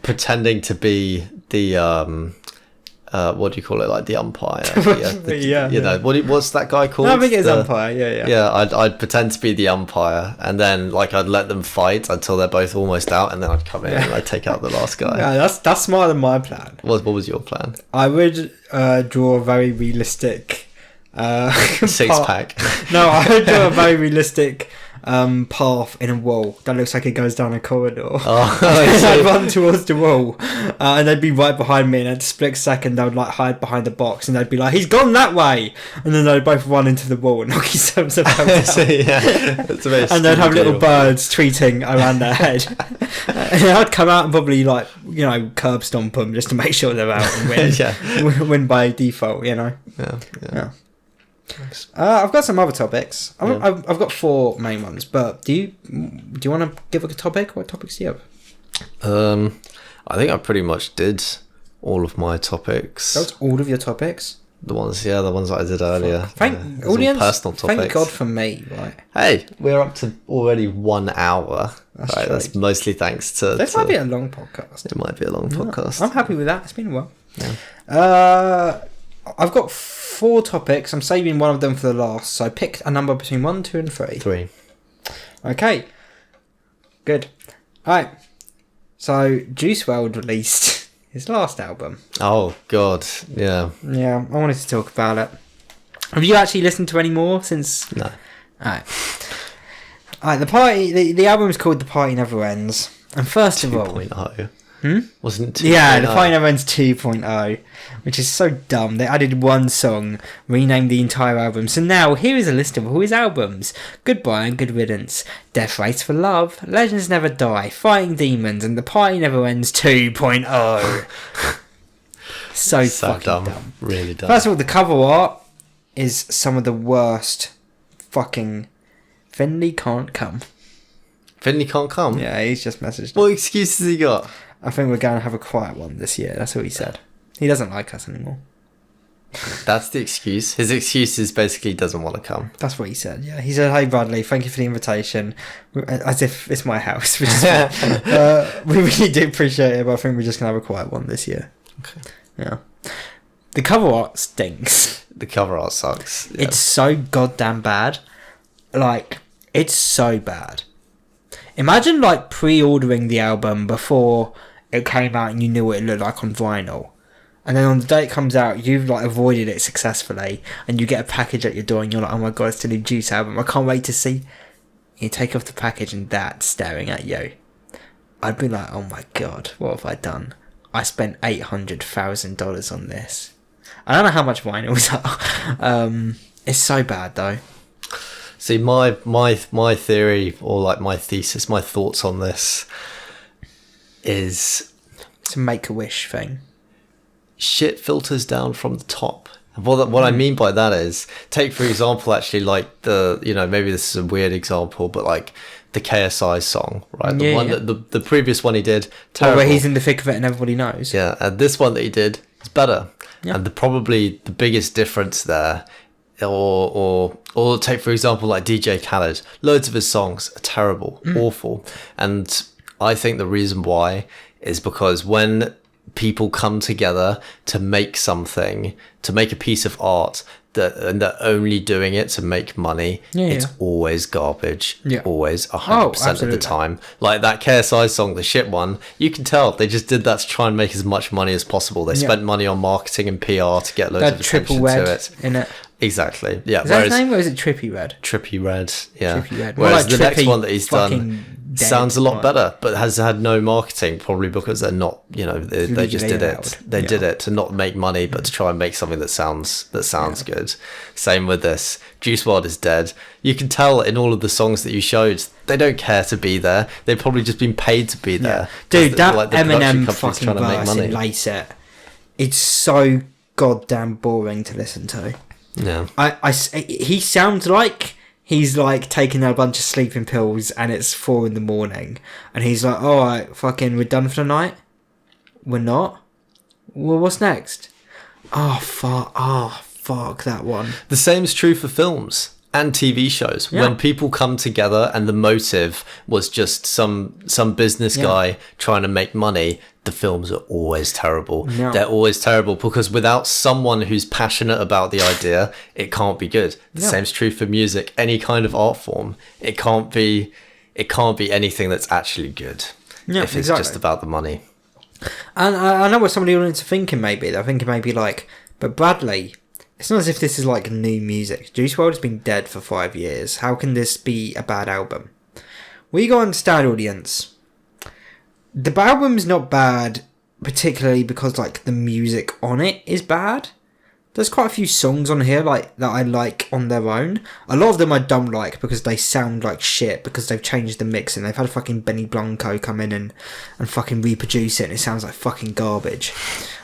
pretending to be the what do you call it, like the umpire? You know what's that guy called? No, I think it's umpire. Yeah. I'd pretend to be the umpire, and then like I'd let them fight until they're both almost out, and then I'd come in and I'd take out the last guy. Yeah, that's smarter than my plan. What was your plan? I would draw a very realistic six-pack. No, I would draw a very realistic path in a wall that looks like it goes down a corridor. I'd run towards the wall, and they'd be right behind me, and at a split second I would like hide behind the box, and they'd be like, "He's gone that way," and then they'd both run into the wall and knock themselves out. And they'd have little birds tweeting around their head. And I'd come out and probably curb stomp them just to make sure they're out and win. Win by default, Yeah. I've got some other topics. I've got 4 main ones, but do you want to give a topic? What topics do you have? I think I pretty much did all of my topics. That was all of your topics? The ones that I did earlier. Thank audience. Personal topics. Thank God for me, right? Hey, we're up to already 1 hour. That's right, that's mostly thanks to. This might be a long podcast. It might be a long podcast. I'm happy with that. It's been a while. Yeah. I've got 4 topics. I'm saving one of them for the last. So pick a number between 1, 2, and 3. 3. Okay. Good. Alright. So Juice WRLD released his last album. Oh God. Yeah. Yeah. I wanted to talk about it. Have you actually listened to any more since? No. Alright. The album is called The Party Never Ends. And first of all. 2.0. Wasn't it 2.0? Yeah, The Party Never Ends 2.0, which is so dumb. They added 1 song, renamed the entire album. So now here is a list of all his albums: Goodbye and Good Riddance, Death Race for Love, Legends Never Die, Fighting Demons, and The Party Never Ends 2.0. so fucking dumb. Really dumb. First of all, the cover art is some of the worst fucking... Finley can't come. Finley can't come? Yeah, he's just messaged. What excuses he got? I think we're going to have a quiet one this year. That's what he said. He doesn't like us anymore. That's the excuse. His excuse is basically he doesn't want to come. That's what he said, yeah. He said, "Hey Bradley, thank you for the invitation." As if it's my house. Which is we really do appreciate it, but I think we're just going to have a quiet one this year. Okay. Yeah. The cover art stinks. The cover art sucks. Yeah. It's so goddamn bad. Like, it's so bad. Imagine pre-ordering the album before it came out and you knew what it looked like on vinyl, and then on the day it comes out you've avoided it successfully, and you get a package at your door and you're like, "Oh my god, it's the new Juice album, I can't wait to see." You take off the package and that's staring at you. I'd be like, "Oh my god, what have I done? I spent $800,000 on this." I don't know how much vinyls are. It's so bad though. See, my theory, or my thesis, my thoughts on this is... It's a Make-A-Wish thing. Shit filters down from the top. And what I mean by that is, take for example, actually, maybe this is a weird example, but the KSI song, right? The previous one he did, terrible. Where he's in the thick of it and everybody knows. Yeah, and this one that he did is better. And probably the biggest difference there, or take for example like DJ Khaled, loads of his songs are terrible, awful, and I think the reason why is because when people come together to make something, to make a piece of art, and they're only doing it to make money, it's always garbage. Always 100% of the time. Like that KSI song, the shit one, you can tell they just did that to try and make as much money as possible. They spent money on marketing and PR to get loads of attention to it. In it. Exactly. Yeah. Is that his name, or is it Trippie Redd? Trippie Redd. Yeah. Trippie Redd. Whereas like the next one that he's done sounds a lot better, but has had no marketing, probably because they're not, they just did it. They did it to not make money, but to try and make something that sounds good. Same with this. Juice WRLD is dead. You can tell in all of the songs that you showed, they don't care to be there. They've probably just been paid to be there. Dude, that Eminem fucking verse in Lace It, it's so goddamn boring to listen to. Yeah. He sounds like he's like taking a bunch of sleeping pills and it's 4 a.m. and he's like, alright, fucking, we're done for the night? We're not? Well, what's next? Oh, fuck that one. The same is true for films and TV shows. When people come together and the motive was just some business guy trying to make money, the films are always terrible. They're always terrible because without someone who's passionate about the idea, it can't be good. The same's true for music, any kind of art form. It can't be anything that's actually good if it's just about the money. And I know what some of the audience are thinking. Maybe they're thinking like, but Bradley, it's not as if this is like new music. Juice WRLD has been dead for 5 years. How can this be a bad album? We got to understand, audience. The album's not bad, particularly because like the music on it is bad. There's quite a few songs on here like that I like on their own. A lot of them I don't like because they sound like shit because they've changed the mixing. They've had fucking Benny Blanco come in and fucking reproduce it and it sounds like fucking garbage.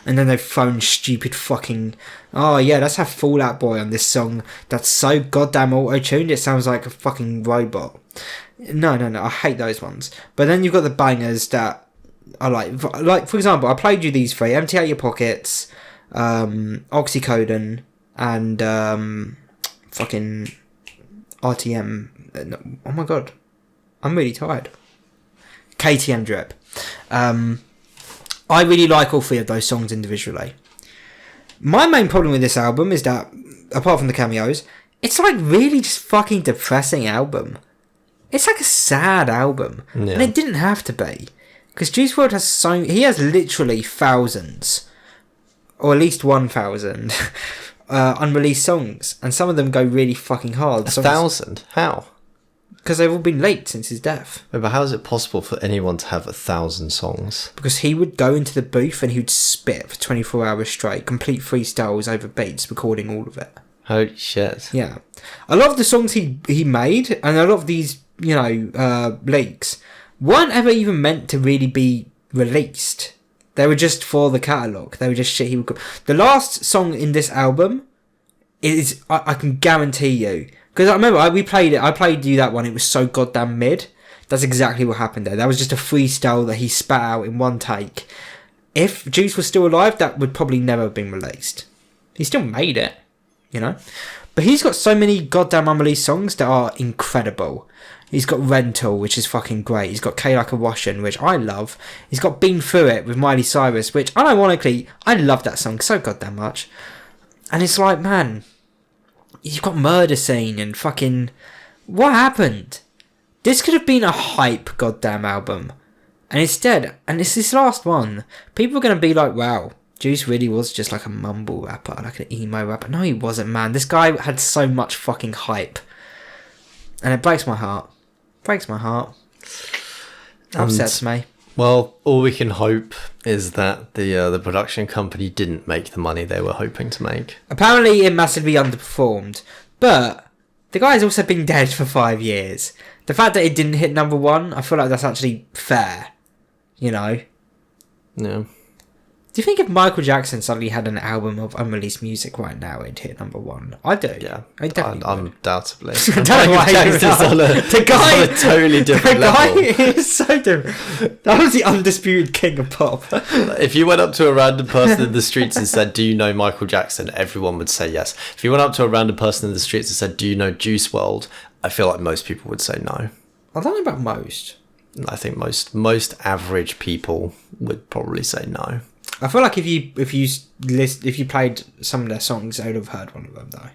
And then they've thrown stupid fucking... Oh yeah, let's have Fall Out Boy on this song that's so goddamn auto-tuned it sounds like a fucking robot. No, I hate those ones. But then you've got the bangers that I like for example, I played you these 3, Empty Out Your Pockets, Oxycodone, and fucking RTM. Oh my god, I'm really tired. KTM Drip. I really like all 3 of those songs individually. My main problem with this album is that, apart from the cameos, it's like really just fucking depressing album. It's like a sad album, and it didn't have to be, because Juice WRLD he has literally thousands, or at least 1,000 unreleased songs, and some of them go really fucking hard. 1,000? How? Because they've all been leaked since his death. But how is it possible for anyone to have 1,000 songs? Because he would go into the booth and he would spit for 24 hours straight, complete freestyles over beats, recording all of it. Holy shit. Yeah. A lot of the songs he made, and a lot of these, leaks, weren't ever even meant to really be released. They were just for the catalogue. They were just shit he would... The last song in this album is, I can guarantee you, because I remember we played it. I played you that one. It was so goddamn mid. That's exactly what happened there. That was just a freestyle that he spat out in one take. If Juice was still alive, that would probably never have been released. He still made it, But he's got so many goddamn unreleased songs that are incredible. He's got Rental, which is fucking great. He's got K Like a Russian, which I love. He's got Been Through It with Miley Cyrus, which, unironically, I love that song so goddamn much. And it's like, man, you've got Murder Scene and fucking... What happened? This could have been a hype goddamn album. And instead, and it's this last one, people are going to be like, wow, Juice really was just like a mumble rapper, like an emo rapper. No, he wasn't, man. This guy had so much fucking hype. And it breaks my heart. Breaks my heart. Upsets me. Well, all we can hope is that the production company didn't make the money they were hoping to make. Apparently it massively underperformed. But the guy's also been dead for 5 years. The fact that it didn't hit #1, I feel like that's actually fair. Yeah. Do you think if Michael Jackson suddenly had an album of unreleased music right now, it'd hit number one? I do. Yeah, I definitely would. Undoubtedly. I don't know why the guy on a totally different level. The guy is so different. That was the undisputed king of pop. If you went up to a random person in the streets and said, "Do you know Michael Jackson?" everyone would say yes. If you went up to a random person in the streets and said, "Do you know Juice WRLD?" I feel like most people would say no. I don't know about most. I think most average people would probably say no. I feel like if you played some of their songs, I would have heard one of them though.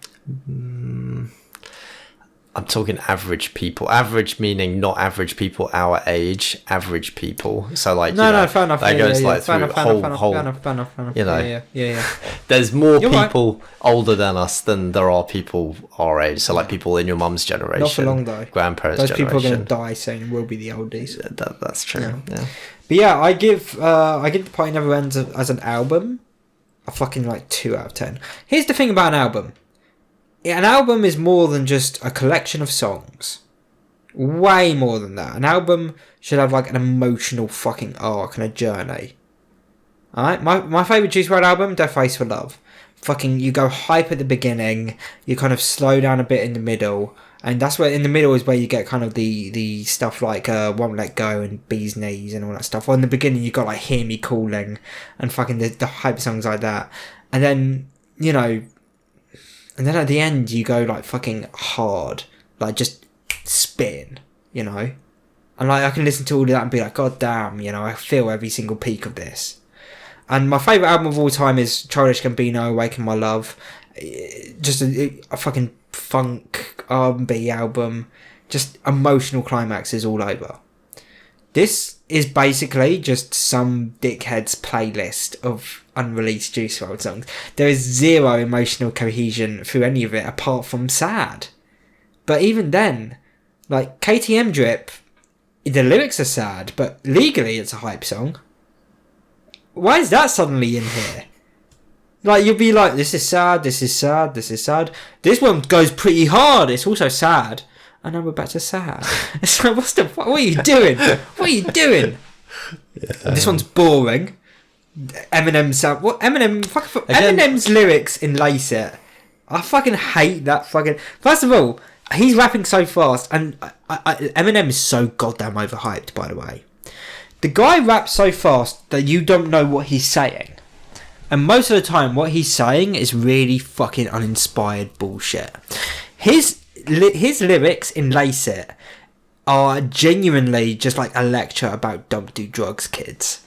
I'm talking average people. Average meaning not average people our age. Average people. So like no, fair enough. That goes like through whole. Fair enough. You know, yeah. There's more people older than us than there are people our age. So like people in your mum's generation. Not for long though. Grandparents' Those generation. people are going to die soon and will be the oldies. That's true. Yeah. But yeah, I give The Party Never Ends as an album a fucking like 2 out of 10. Here's the thing about an album. An album is more than just a collection of songs. Way more than that. An album should have like an emotional fucking arc and a journey. Alright? My favourite Juice WRLD album, Death Face for Love. Fucking, you go hype at the beginning, you kind of slow down a bit in the middle, and that's where, in the middle is where you get kind of the stuff like Won't Let Go and Bee's Knees and all that stuff. Well, in the beginning you got like Hear Me Calling and fucking the hype songs like that. And then, you know... And then at the end, you go, like, fucking hard. Like, just spin, you know? And, like, I can listen to all of that and be like, God damn, you know, I feel every single peak of this. And my favourite album of all time is Childish Gambino, Awaken My Love. Just a fucking funk R&B album. Just emotional climaxes all over. This is basically just some dickhead's playlist of unreleased Juice WRLD songs. There is zero emotional cohesion through any of it apart from sad. But even then, like KTM Drip, the lyrics are sad, but legally it's a hype song. Why is that suddenly in here? Like, you'll be like, this is sad, this is sad, this is sad. This one goes pretty hard, it's also sad. And now we're back to sad. It's like, what are you doing? What are you doing? Yeah. This one's boring. Eminem's lyrics in Lace It. I fucking hate that fucking... First of all, he's rapping so fast, and Eminem is so goddamn overhyped, by the way. The guy raps so fast that you don't know what he's saying. And most of the time, what he's saying is really fucking uninspired bullshit. His lyrics in Lace It are genuinely just like a lecture about don't do drugs, kids.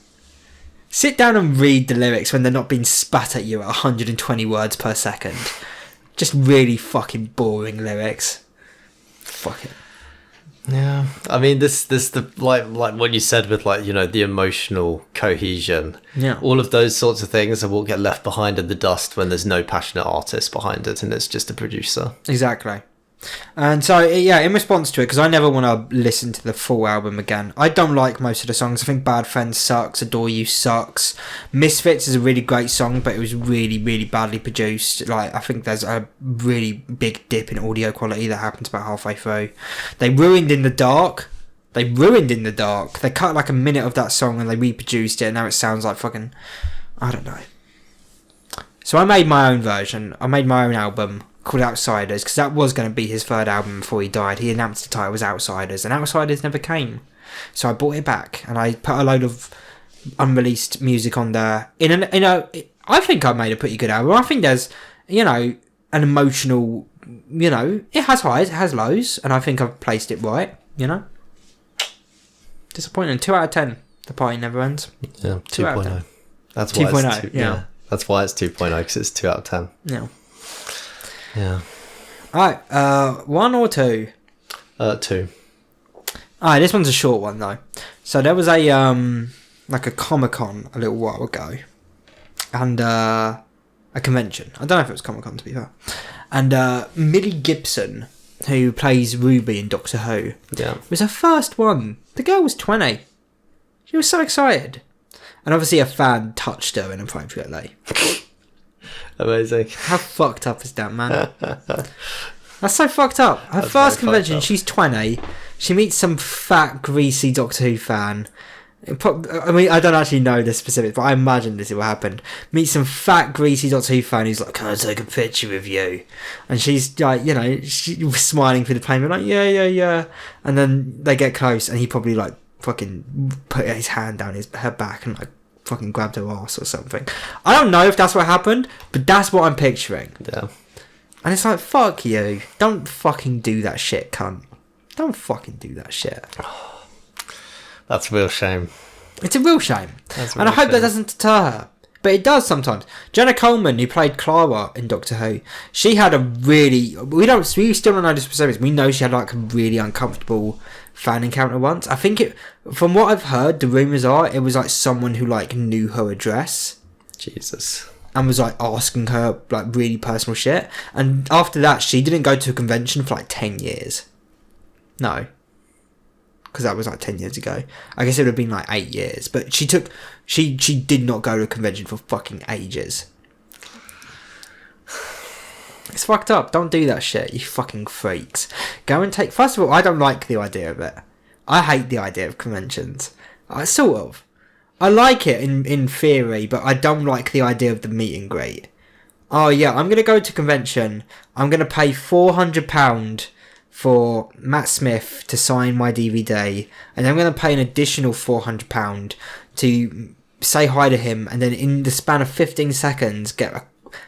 Sit down and read the lyrics when they're not being spat at you at 120 words per second. Just really fucking boring lyrics. Fuck it. Yeah, I mean, this the like what you said with, like, you know, the emotional cohesion. Yeah, all of those sorts of things will get left behind in the dust when there's no passionate artist behind it and it's just a producer. Exactly. And so, yeah, in response to it, because I never want to listen to the full album again. I don't like most of the songs. I think Bad Friends sucks. Adore You sucks. Misfits is a really great song, but it was really, really badly produced. Like, I think there's a really big dip in audio quality that happens about halfway through. They ruined In the Dark. They cut like a minute of that song and they reproduced it, and now it sounds like fucking... I don't know. So I made my own version. I made my own album called Outsiders, because that was going to be his third album before he died. He announced the title was Outsiders, and Outsiders never came. So I brought it back, and I put a load of unreleased music on there. I think I made a pretty good album. I think there's, you know, an emotional, you know, it has highs, it has lows, and I think I've placed it right, you know. Disappointing. 2 out of 10. The Party Never Ends. Yeah, 2.0. That's why 2.0, yeah. That's why it's 2.0, because it's 2 out of 10. Yeah. Yeah. Alright, 1 or 2? 2. Alright, this one's a short one though. So there was a like a Comic-Con a little while ago, and a convention. I don't know if it was Comic-Con, to be fair. And Millie Gibson, who plays Ruby in Doctor Who, was her first one. The girl was 20. She was so excited, and obviously a fan touched her inappropriately. Amazing. How fucked up is that, man? That's so fucked up. Her first convention, she's 20. She meets some fat, greasy Doctor Who fan. I mean, I don't actually know the specifics, but I imagine this will happen. Meet some fat, greasy Doctor Who fan who's like, "Can I take a picture with you?" And she's like, you know, she was smiling through the plane, like, yeah. And then they get close, and he probably like fucking put his hand down her back and like fucking grabbed her ass or something. I don't know if that's what happened, but that's what I'm picturing. Yeah. And it's like, fuck you. Don't fucking do that shit, cunt. Don't fucking do that shit. That's a real shame. It's a real shame. And I hope that doesn't deter her. But it does sometimes. Jenna Coleman, who played Clara in Doctor Who, she had a really... We still don't know the specifics. We know she had like a really uncomfortable fan encounter once. I think it... From what I've heard, the rumours are, it was like someone who like knew her address. Jesus. And was like asking her like really personal shit. And after that, she didn't go to a convention for like 10 years. No. Because that was like 10 years ago. I guess it would have been like 8 years. But she did not go to a convention for fucking ages. It's fucked up. Don't do that shit, you fucking freaks. Go and take... First of all, I don't like the idea of it. I hate the idea of conventions. Sort of. I like it in theory, but I don't like the idea of the meet and greet. Oh yeah, I'm going to go to convention. I'm going to pay £400 for Matt Smith to sign my DVD, and I'm going to pay an additional £400 to say hi to him, and then in the span of 15 seconds get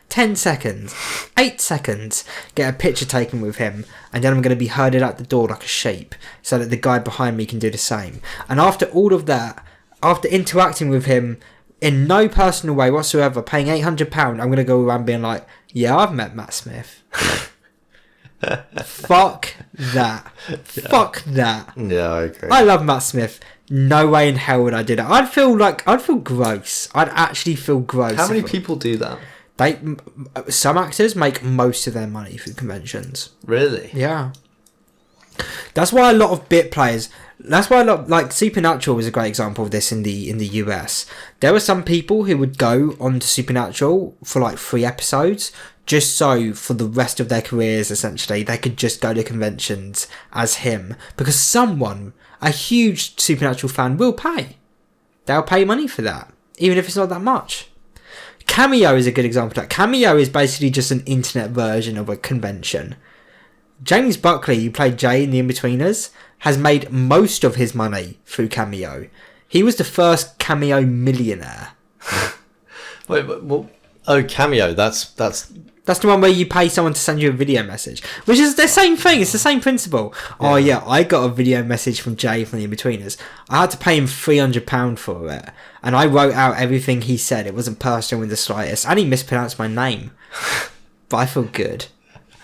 10 seconds, 8 seconds, get a picture taken with him, and then I'm going to be herded out the door like a sheep so that the guy behind me can do the same. And after all of that, after interacting with him in no personal way whatsoever, paying £800, I'm going to go around being like, yeah, I've met Matt Smith. Fuck that. Yeah. Fuck that. Yeah, I agree. I love Matt Smith. No way in hell would I do that. I'd feel gross. I'd actually feel gross. How many people do that? Some actors make most of their money through conventions. Really? Yeah. That's why a lot of bit players... That's why like Supernatural was a great example of this in the US. There were some people who would go on to Supernatural for like 3 episodes, just so for the rest of their careers, essentially, they could just go to conventions as him. Because someone, a huge Supernatural fan, will pay. They'll pay money for that, even if it's not that much. Cameo is a good example of that. Cameo is basically just an internet version of a convention. James Buckley, who played Jay in The Inbetweeners, has made most of his money through Cameo. He was the first Cameo millionaire. Wait, well, oh, Cameo, that's the one where you pay someone to send you a video message, which is the same thing. It's the same principle. Yeah. Oh yeah, I got a video message from Jay from The Inbetweeners. I had to pay him £300 for it, and I wrote out everything he said. It wasn't personal in the slightest, and he mispronounced my name. But I feel good.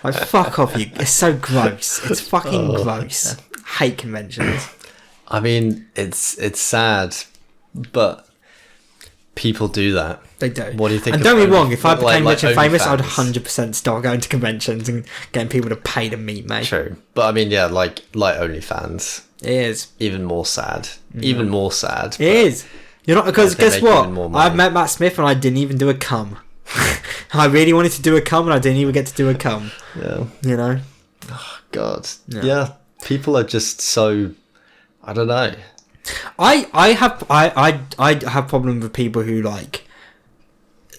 Like, fuck off, you. It's so gross. It's fucking gross. Hate conventions. I mean, it's sad, but people do that. They do. What do you think? And don't be wrong, if I became rich and famous, fans? I'd 100% start going to conventions and getting people to pay to meet me. True. But I mean, yeah, like OnlyFans. It is. Even more sad. Even more sad. It is. You're not, because guess what? I've met Matt Smith and I didn't even do a cum. I really wanted to do a cum and I didn't even get to do a cum. Yeah. You know? Oh, God. Yeah. People are just so... I don't know. I have problems with people who like...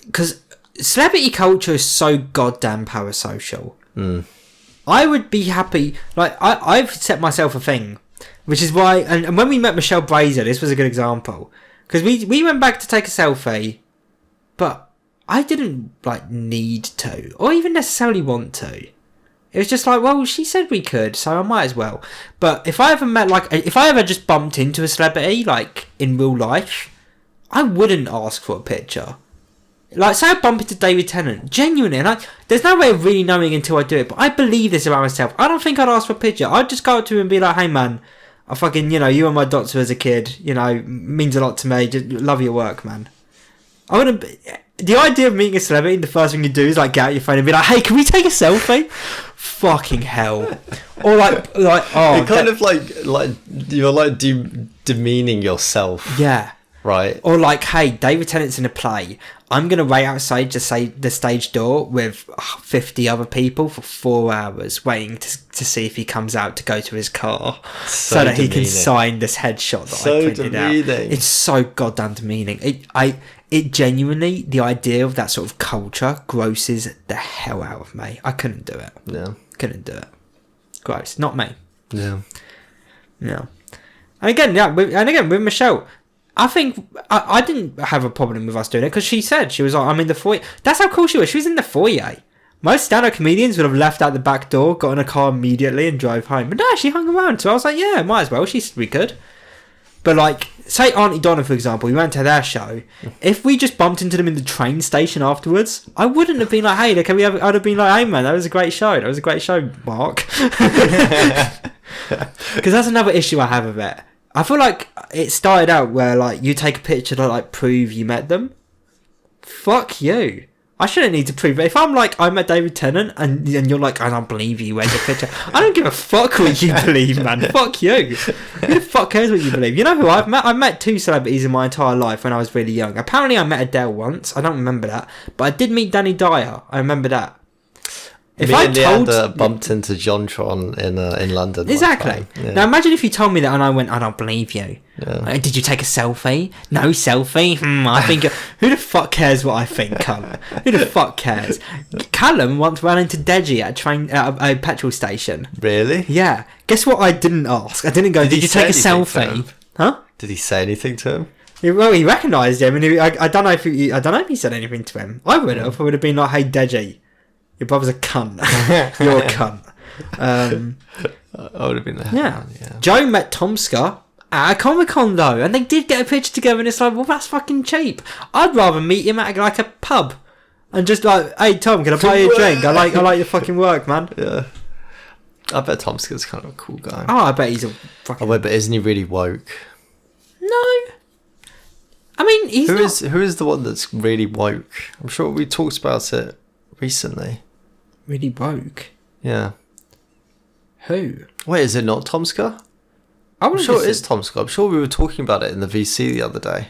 Because celebrity culture is so goddamn parasocial. I would be happy... Like, I've set myself a thing, which is why... And when we met Michelle Brazier, this was a good example. Because we went back to take a selfie, but... I didn't like need to, or even necessarily want to. It was just like, well, she said we could, so I might as well. But if I ever just bumped into a celebrity, like in real life, I wouldn't ask for a picture. Like, say I bump into David Tennant, genuinely, and there's no way of really knowing until I do it, but I believe this about myself. I don't think I'd ask for a picture. I'd just go up to him and be like, hey man, I fucking, you were my doctor as a kid, means a lot to me, just love your work, man. I wouldn't be... The idea of meeting a celebrity, the first thing you do is like get out your phone and be like, hey, can we take a selfie? Fucking hell. Or like oh, it kind of like you're like demeaning yourself. Yeah. Right. Or like, hey, David Tennant's in a play. I'm going to wait outside to say the stage door with 50 other people for 4 hours waiting to see if he comes out to go to his car so that he can sign this headshot that I printed out. It's so goddamn demeaning. It genuinely, the idea of that sort of culture grosses the hell out of me. I couldn't do it. Yeah. Couldn't do it. Gross. Not me. Yeah. Yeah. And again, with Michelle, I think I didn't have a problem with us doing it because she said, she was like, I'm in the foyer. That's how cool she was. She was in the foyer. Most stand-up comedians would have left out the back door, got in a car immediately and drove home. But no, she hung around. So I was like, yeah, might as well. She said we could. But like, say Auntie Donna, for example, we went to their show. If we just bumped into them in the train station afterwards, I wouldn't have been like, hey, can we have... I'd have been like, hey, man, that was a great show. That was a great show, Mark. Because that's another issue I have with it. I feel like it started out where, like, you take a picture to, like, prove you met them. Fuck you. I shouldn't need to prove it. If I'm like, I met David Tennant, and you're like, I don't believe you, where's the picture? I don't give a fuck what you believe, man. Fuck you. Who the fuck cares what you believe? You know who I've met? I've met 2 celebrities in my entire life when I was really young. Apparently I met Adele once. I don't remember that. But I did meet Danny Dyer. I remember that. If me and Leander bumped into Jontron in London. Exactly. Yeah. Now imagine if you told me that and I went, I don't believe you. Yeah. Like, did you take a selfie? No selfie? I think... Who the fuck cares what I think, Callum? Who the fuck cares? Callum once ran into Deji at a petrol station. Really? Yeah. Guess what I didn't ask? I didn't go, did you take a selfie? Huh? Did he say anything to him? Well, he recognised him, and I don't know if he said anything to him. I would have. I would have been like, hey, Deji. Your brother's a cunt. You're a cunt. I would have been there. Yeah. Joe met Tomska at a Comic-Con though, and they did get a picture together, and it's like, well, that's fucking cheap. I'd rather meet him at like a pub and just like, hey Tom, can I buy you a drink? I like your fucking work, man. Yeah. I bet Tomska's kind of a cool guy. Oh, I bet he's a fucking... Oh wait, but isn't he really woke? No. I mean, he's Who is the one that's really woke? I'm sure we talked about it recently. Really woke? Yeah. Who? Wait, is it not Tomska? I'm sure it is Tomska. I'm sure we were talking about it in the VC the other day.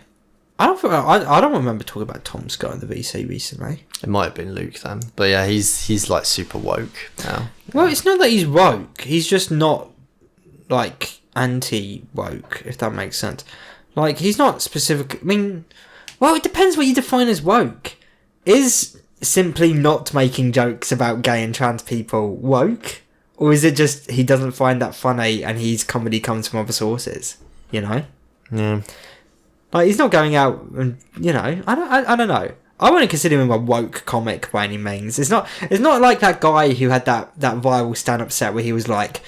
I don't remember talking about Tomska in the VC recently. It might have been Luke then. But yeah, he's like super woke now. Well, it's not that he's woke. He's just not like anti-woke, if that makes sense. Like, he's not specific... I mean, well, it depends what you define as woke. Is simply not making jokes about gay and trans people woke? Or is it just he doesn't find that funny and his comedy comes from other sources? You know? Yeah. Like, he's not going out and, you know... I don't know. I wouldn't consider him a woke comic by any means. It's not like that guy who had that viral stand-up set where he was like...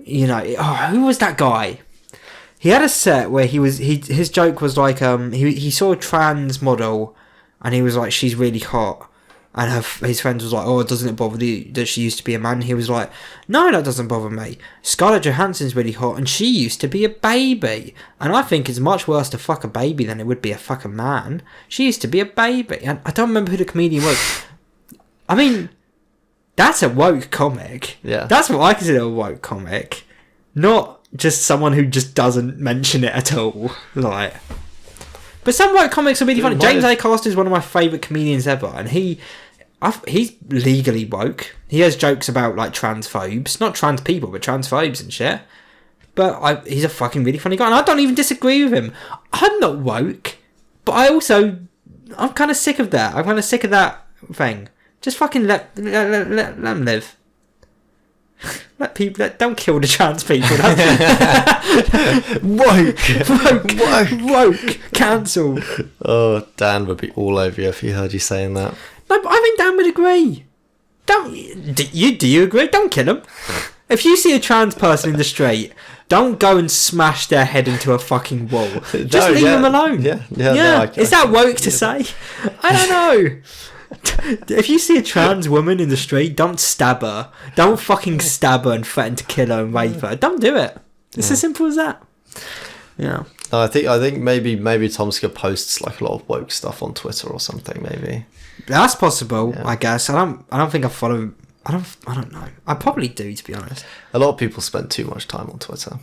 You know... Oh, who was that guy? He had a set where his joke was like, he saw a trans model and he was like, she's really hot. And his friend was like, oh, doesn't it bother you that she used to be a man? He was like, no, that doesn't bother me. Scarlett Johansson's really hot and she used to be a baby. And I think it's much worse to fuck a baby than it would be a fucking man. She used to be a baby. And I don't remember who the comedian was. I mean, that's a woke comic. Yeah. That's what I consider a woke comic. Not just someone who just doesn't mention it at all. Like... But some woke comics are really funny. James Acaster is one of my favourite comedians ever, and he's legally woke. He has jokes about like transphobes, not trans people, but transphobes and shit. But he's a fucking really funny guy, and I don't even disagree with him. I'm not woke, but I'm kind of sick of that. I'm kind of sick of that thing. Just fucking let them live. Let people don't kill the trans people. Woke, cancel. Oh, Dan would be all over you if he heard you saying that. No, but I think Dan would agree. Do you agree? Don't kill them. If you see a trans person in the street, don't go and smash their head into a fucking wall. Just leave them alone. Yeah. No, is that woke to say? I don't know. If you see a trans woman in the street, don't stab her. Don't fucking stab her and threaten to kill her and rape her. Don't do it. It's as simple as that. Yeah. No, I think maybe Tomska posts like a lot of woke stuff on Twitter or something. Maybe that's possible. Yeah. I guess I don't think I follow him. I don't know. I probably do, to be honest. A lot of people spend too much time on Twitter.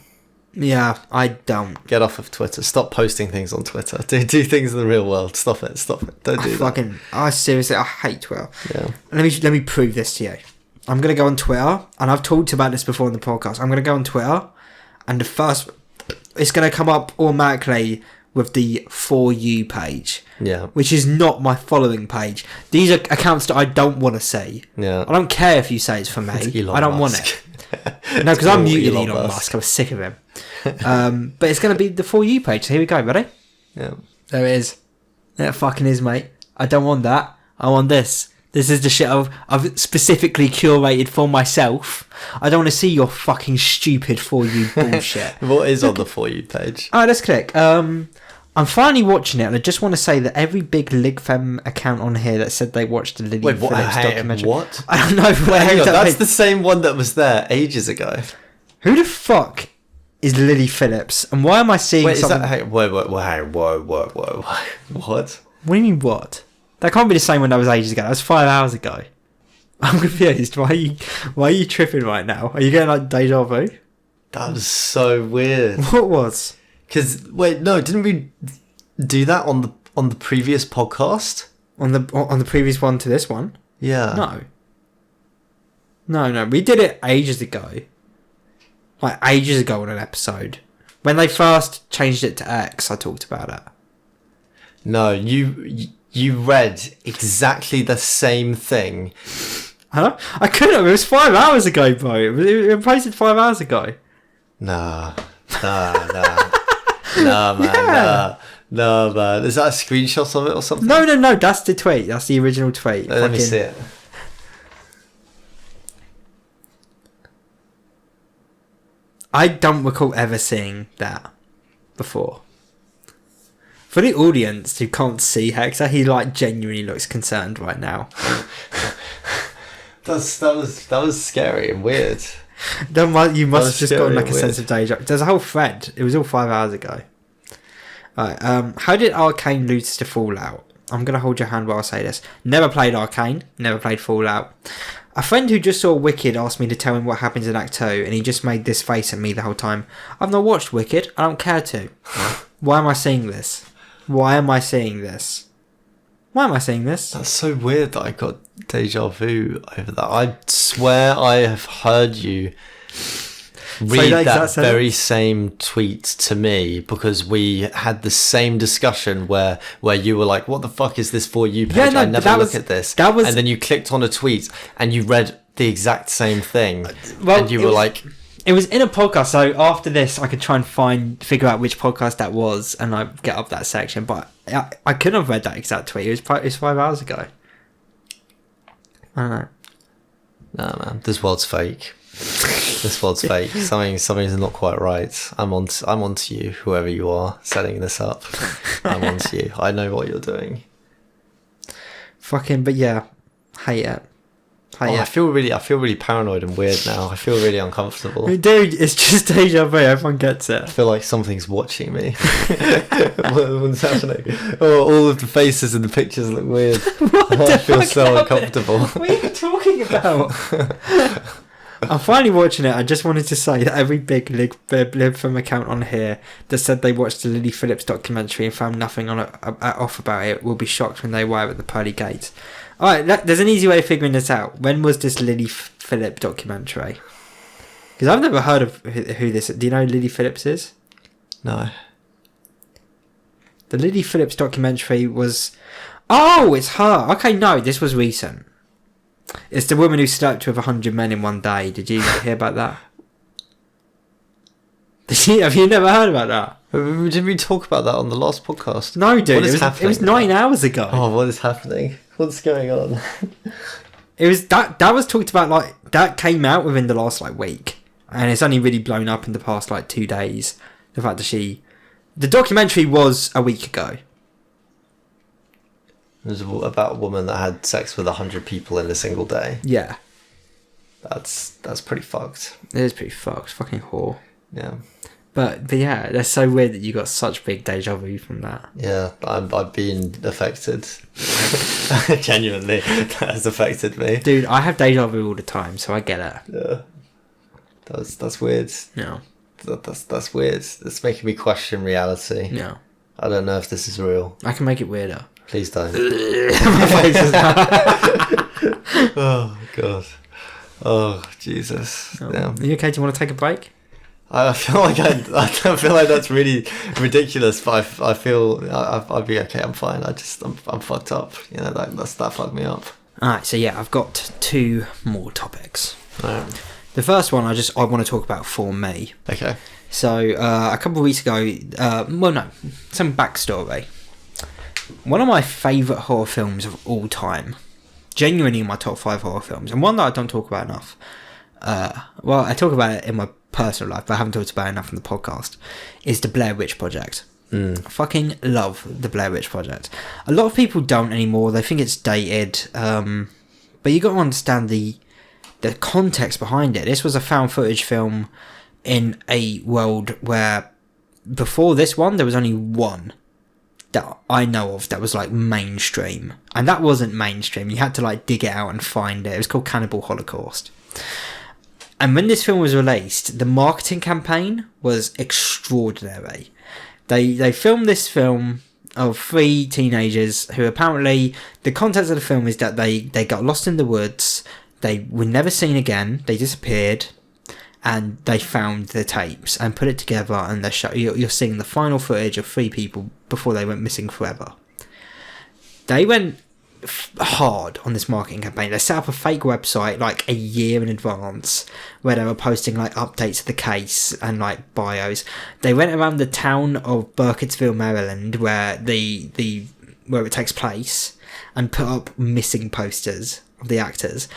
Yeah, I don't. Get off of Twitter. Stop posting things on Twitter. Do things in the real world. Stop it. Don't do that. I seriously, I hate Twitter. Yeah. Let me prove this to you. I'm going to go on Twitter, and I've talked about this before in the podcast. I'm going to go on Twitter, and it's going to come up automatically with the For You page. Yeah. Which is not my following page. These are accounts that I don't want to see. Yeah. I don't care if you say it's for me. I don't want it. No, because I'm muted Elon Musk. I'm sick of him. But it's going to be the For You page. So here we go. Ready? Yeah. There it is. There it fucking is, mate. I don't want that. I want this. This is the shit I've specifically curated for myself. I don't want to see your fucking stupid For You bullshit. What is on the For You page? Alright, let's click. I'm finally watching it, and I just want to say that every big Lig Fem account on here that said they watched the Lily Phillips documentary. What? I don't know. Hang on, that's the same one that was there ages ago. Who the fuck is Lily Phillips, and why am I seeing something? Whoa, what? What do you mean, what? That can't be the same one that was ages ago. That was 5 hours ago. I'm confused. Why are you tripping right now? Are you getting like deja vu? That was so weird. What was? Because didn't we do that on the previous podcast? On the previous one to this one? Yeah. No. We did it ages ago. Like ages ago on an episode. When they first changed it to X, I talked about it. No, you read exactly the same thing. Huh? I couldn't. It was 5 hours ago, bro. It was posted 5 hours ago. Nah, man. Yeah. No, man. Is that a screenshot of it or something? No. That's the tweet. That's the original tweet. Let me see it. I don't recall ever seeing that before. For the audience who can't see Hector, he like genuinely looks concerned right now. That was scary and weird. You must have just gotten like a sense of deja. There's a whole thread. It was all 5 hours ago. Right. How did Arcane lose to Fallout? I'm gonna hold your hand while I say this. Never played Arcane. Never played Fallout. A friend who just saw Wicked asked me to tell him what happens in Act 2, and he just made this face at me the whole time. I've not watched Wicked. I don't care to. Why am I seeing this? That's so weird that I got deja vu over that. I swear I have heard you read that very same tweet to me, because we had the same discussion where you were like, what the fuck is this For You page? I never look at this. And then you clicked on a tweet and you read the exact same thing. And you were like... It was in a podcast, so after this I could try and figure out which podcast that was, and I get up that section, but I couldn't have read that exact tweet. It was 5 hours ago. I don't know. Nah, man, this world's fake. This world's fake. Something's not quite right. I'm on to you, whoever you are setting this up. I'm on to you. I know what you're doing. But yeah, hate it. I feel really paranoid and weird now. I feel really uncomfortable. Dude, it's just deja vu. Everyone gets it. I feel like something's watching me. What's happening? All of the faces in the pictures look weird. I feel so uncomfortable. What are you talking about? I'm finally watching it. I just wanted to say that every big Lib from account on here that said they watched the Lily Phillips documentary and found nothing off about it will be shocked when they arrive at the pearly gates. Alright, there's an easy way of figuring this out. When was this Lily Phillips documentary? Because I've never heard of who this is. Do you know who Lily Phillips is? No. The Lily Phillips documentary was... Oh, it's her. Okay, no, this was recent. It's the woman who slept with 100 men in one day. Did you hear about that? Have you never heard about that? Did we talk about that on the last podcast? No, dude. It was 9 hours ago. Oh, what is happening? What's going on? It was that was talked about, like, that came out within the last like week, and it's only really blown up in the past like 2 days. The fact that the documentary was a week ago. It was about a woman that had sex with 100 people in a single day. Yeah, that's pretty fucked. It is pretty fucked. Fucking whore. Yeah. But yeah, that's so weird that you got such big deja vu from that. Yeah, I've been affected. Genuinely, that has affected me. Dude, I have deja vu all the time, so I get it. Yeah, that's weird. Yeah. That's weird. It's making me question reality. Yeah. I don't know if this is real. I can make it weirder. Please don't. My face is Oh God. Oh Jesus. Yeah. Are you okay? Do you want to take a break? I feel like I feel like that's really ridiculous, but I feel I'll be okay. I'm fine. I'm fucked up. You know, that fucked me up. Alright, so yeah, I've got 2 more topics. Right. The first one I want to talk about for me. Okay. So a couple of weeks ago, some backstory. One of my favourite horror films of all time, genuinely my top 5 horror films, and one that I don't talk about enough. Well, I talk about it in my personal life, but I haven't talked about it enough on the podcast, is the Blair Witch Project. I fucking love the Blair Witch Project. A lot of people don't anymore. They think it's dated, but you got to understand the context behind it. This was a found footage film in a world where before this one there was only one that I know of that was like mainstream, and that wasn't mainstream. You had to like dig it out and find it. It was called Cannibal Holocaust. And when this film was released, the marketing campaign was extraordinary. They filmed this film of 3 teenagers who apparently, the context of the film is that they got lost in the woods, they were never seen again, they disappeared, and they found the tapes and put it together, and you're seeing the final footage of 3 people before they went missing forever. They went hard on this marketing campaign. They set up a fake website like a year in advance where they were posting like updates of the case and like bios. They went around the town of Burkittsville, Maryland, where where it takes place, and put up missing posters of the actors.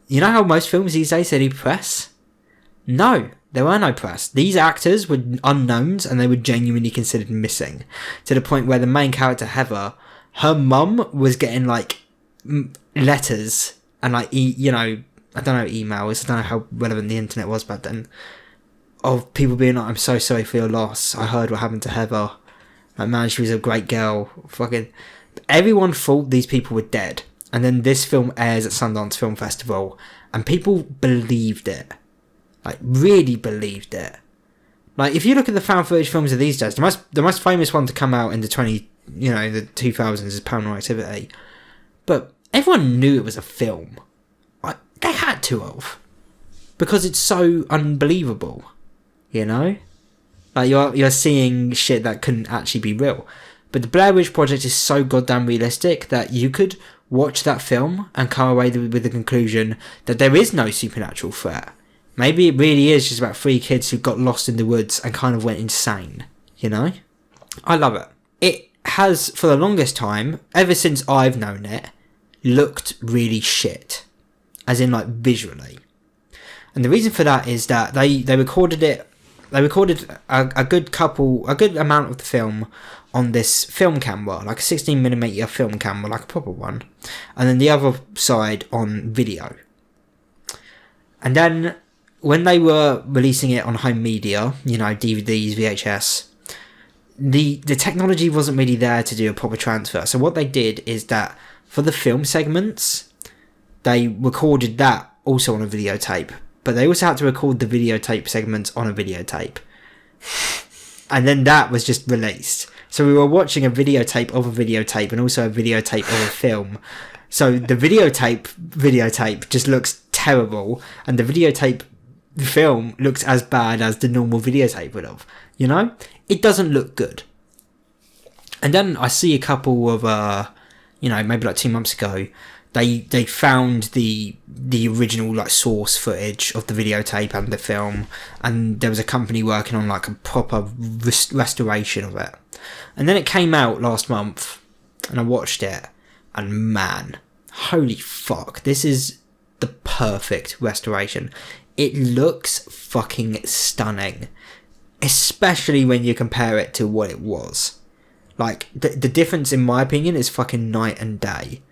You know how most films these days they do press? No, there were no press. These actors were unknowns and they were genuinely considered missing, to the point where the main character Heather, her mum was getting like letters and like I don't know, emails. I don't know how relevant the internet was back then, of people being like, "I'm so sorry for your loss. I heard what happened to Heather. Like, man, she was a great girl." Fucking everyone thought these people were dead. And then this film airs at Sundance Film Festival, and people believed it, like really believed it. Like if you look at the found footage films of these days, the most famous one to come out in the 2000s is Paranormal Activity, but everyone knew it was a film. Like they had to have, because it's so unbelievable, you know. Like you're seeing shit that couldn't actually be real. But the Blair Witch Project is so goddamn realistic that you could watch that film and come away with the conclusion that there is no supernatural threat. Maybe it really is just about 3 kids who got lost in the woods and kind of went insane, you know? I love it. It has, for the longest time, ever since I've known it, looked really shit. As in, like, visually. And the reason for that is that they recorded it. They recorded a good amount of the film on this film camera, like a 16mm film camera, like a proper one, and then the other side on video. And then when they were releasing it on home media, DVDs, VHS, the technology wasn't really there to do a proper transfer. So what they did is that for the film segments, they recorded that also on a videotape, but they also had to record the videotape segments on a videotape. And then that was just released. So we were watching a videotape of a videotape and also a videotape of a film. So the videotape just looks terrible, and the videotape film looks as bad as the normal videotape would have. It doesn't look good. And then I see a couple of, maybe like 2 months ago, they found the original like source footage of the videotape and the film, and there was a company working on like a proper restoration of it. And then it came out last month, and I watched it, and man, holy fuck, this is the perfect restoration. It looks fucking stunning, especially when you compare it to what it was. Like the difference, in my opinion, is fucking night and day.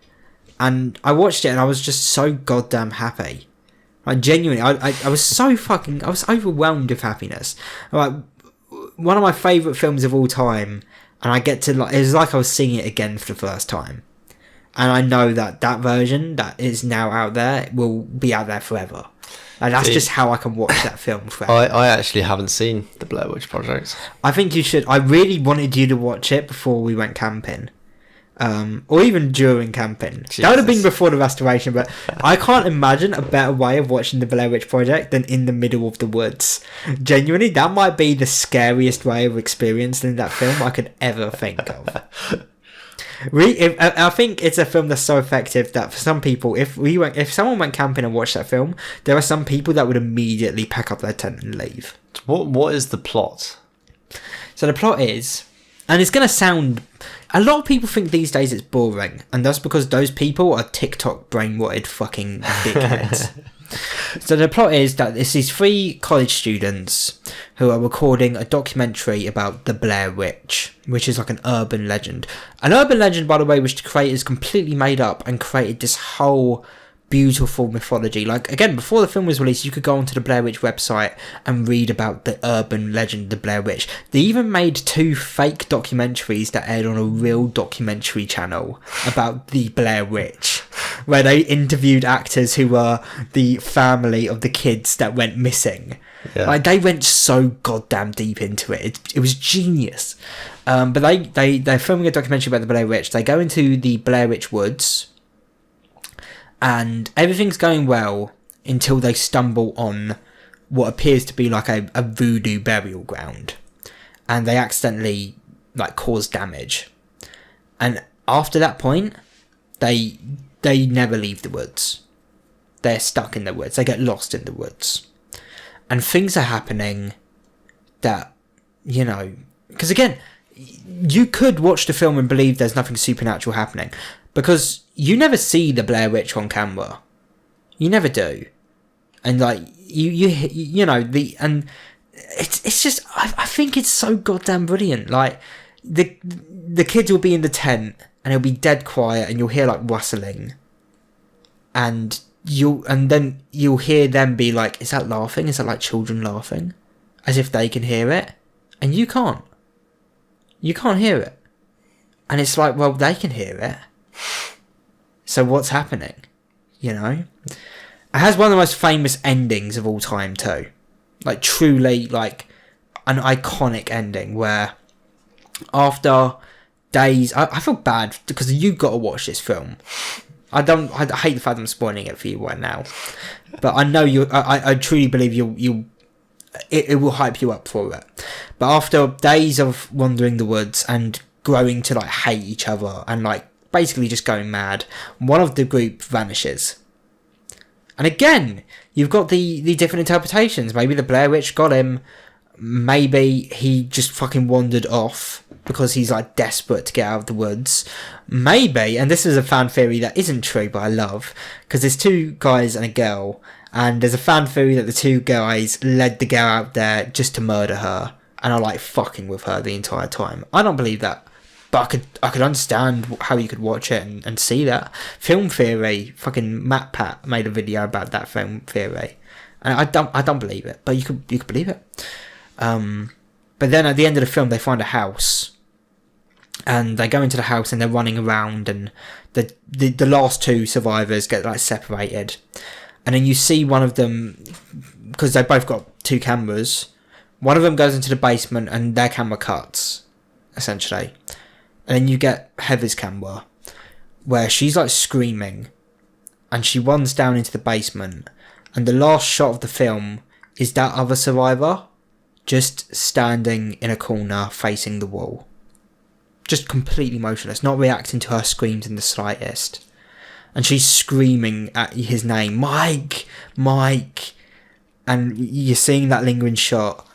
And I watched it and I was just so goddamn happy. Like genuinely, I was so fucking, I was overwhelmed with happiness. Like one of my favourite films of all time, and I get to like, it was like I was seeing it again for the first time. And I know that version that is now out there will be out there forever. And that's just how I can watch that film forever. I actually haven't seen the Blair Witch Project. I think you should. I really wanted you to watch it before we went camping. Or even during camping. Jesus. That would have been before the restoration, but I can't imagine a better way of watching the Blair Witch Project than in the middle of the woods. Genuinely, that might be the scariest way of experiencing that film I could ever think of. I think it's a film that's so effective that for some people, if someone went camping and watched that film, there are some people that would immediately pack up their tent and leave. What is the plot? So the plot is, and it's going to sound... A lot of people think these days it's boring, and that's because those people are TikTok brain-rotted fucking dickheads. So the plot is that it's these 3 college students who are recording a documentary about the Blair Witch, which is like an urban legend. An urban legend, by the way, which the creators completely made up and created this whole beautiful mythology. Like, again, before the film was released, you could go onto the Blair Witch website and read about the urban legend, the Blair Witch. They even made 2 fake documentaries that aired on a real documentary channel about the Blair Witch, where they interviewed actors who were the family of the kids that went missing. Yeah. Like, they went so goddamn deep into it. It was genius. But they're filming a documentary about the Blair Witch. They go into the Blair Witch woods, and everything's going well until they stumble on what appears to be like a voodoo burial ground, and they accidentally like cause damage. And after that point, they never leave the woods. They're stuck in the woods. They get lost in the woods, and things are happening that, you know, because again, you could watch the film and believe there's nothing supernatural happening, because you never see the Blair Witch on camera. You never do. And like you know, it's just I think it's so goddamn brilliant. Like the kids will be in the tent and it'll be dead quiet and you'll hear like rustling. And then you'll hear them be like, is that laughing? Is that like children laughing? As if they can hear it. And you can't. You can't hear it. And it's like, well, they can hear it. So what's happening? You know? It has one of the most famous endings of all time too. Like, truly, like, an iconic ending where after days... I feel bad because you've got to watch this film. I hate the fact I'm spoiling it for you right now. But I know you... I truly believe it will hype you up for it. But after days of wandering the woods and growing to, like, hate each other and, like, basically just going mad, one of the group vanishes. And again, you've got the different interpretations. Maybe the Blair Witch got him. Maybe he just fucking wandered off because he's like desperate to get out of the woods. Maybe, and this is a fan theory that isn't true, but I love, because there's 2 guys and a girl, and there's a fan theory that the 2 guys led the girl out there just to murder her and are like fucking with her the entire time. I don't believe that. But I could understand how you could watch it and see that. Film theory, fucking Matt Pat made a video about that film theory. And I don't believe it, but you could believe it. But then at the end of the film, they find a house. And they go into the house and they're running around, and the last 2 survivors get like separated. And then you see one of them, because they both got 2 cameras, one of them goes into the basement and their camera cuts, essentially. And then you get Heather's camera, where she's like screaming, and she runs down into the basement, and the last shot of the film is that other survivor just standing in a corner facing the wall. Just completely motionless, not reacting to her screams in the slightest. And she's screaming at his name, Mike, Mike. And you're seeing that lingering shot,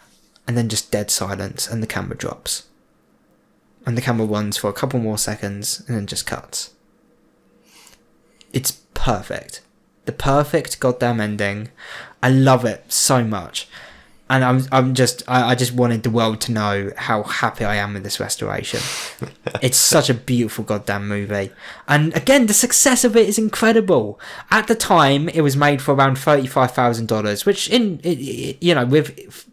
and then just dead silence, and the camera drops. And the camera runs for a couple more seconds and then just cuts. It's perfect. The perfect goddamn ending. I love it so much. And I just wanted the world to know how happy I am with this restoration. It's such a beautiful goddamn movie. And again, the success of it is incredible. At the time, it was made for around $35,000, which with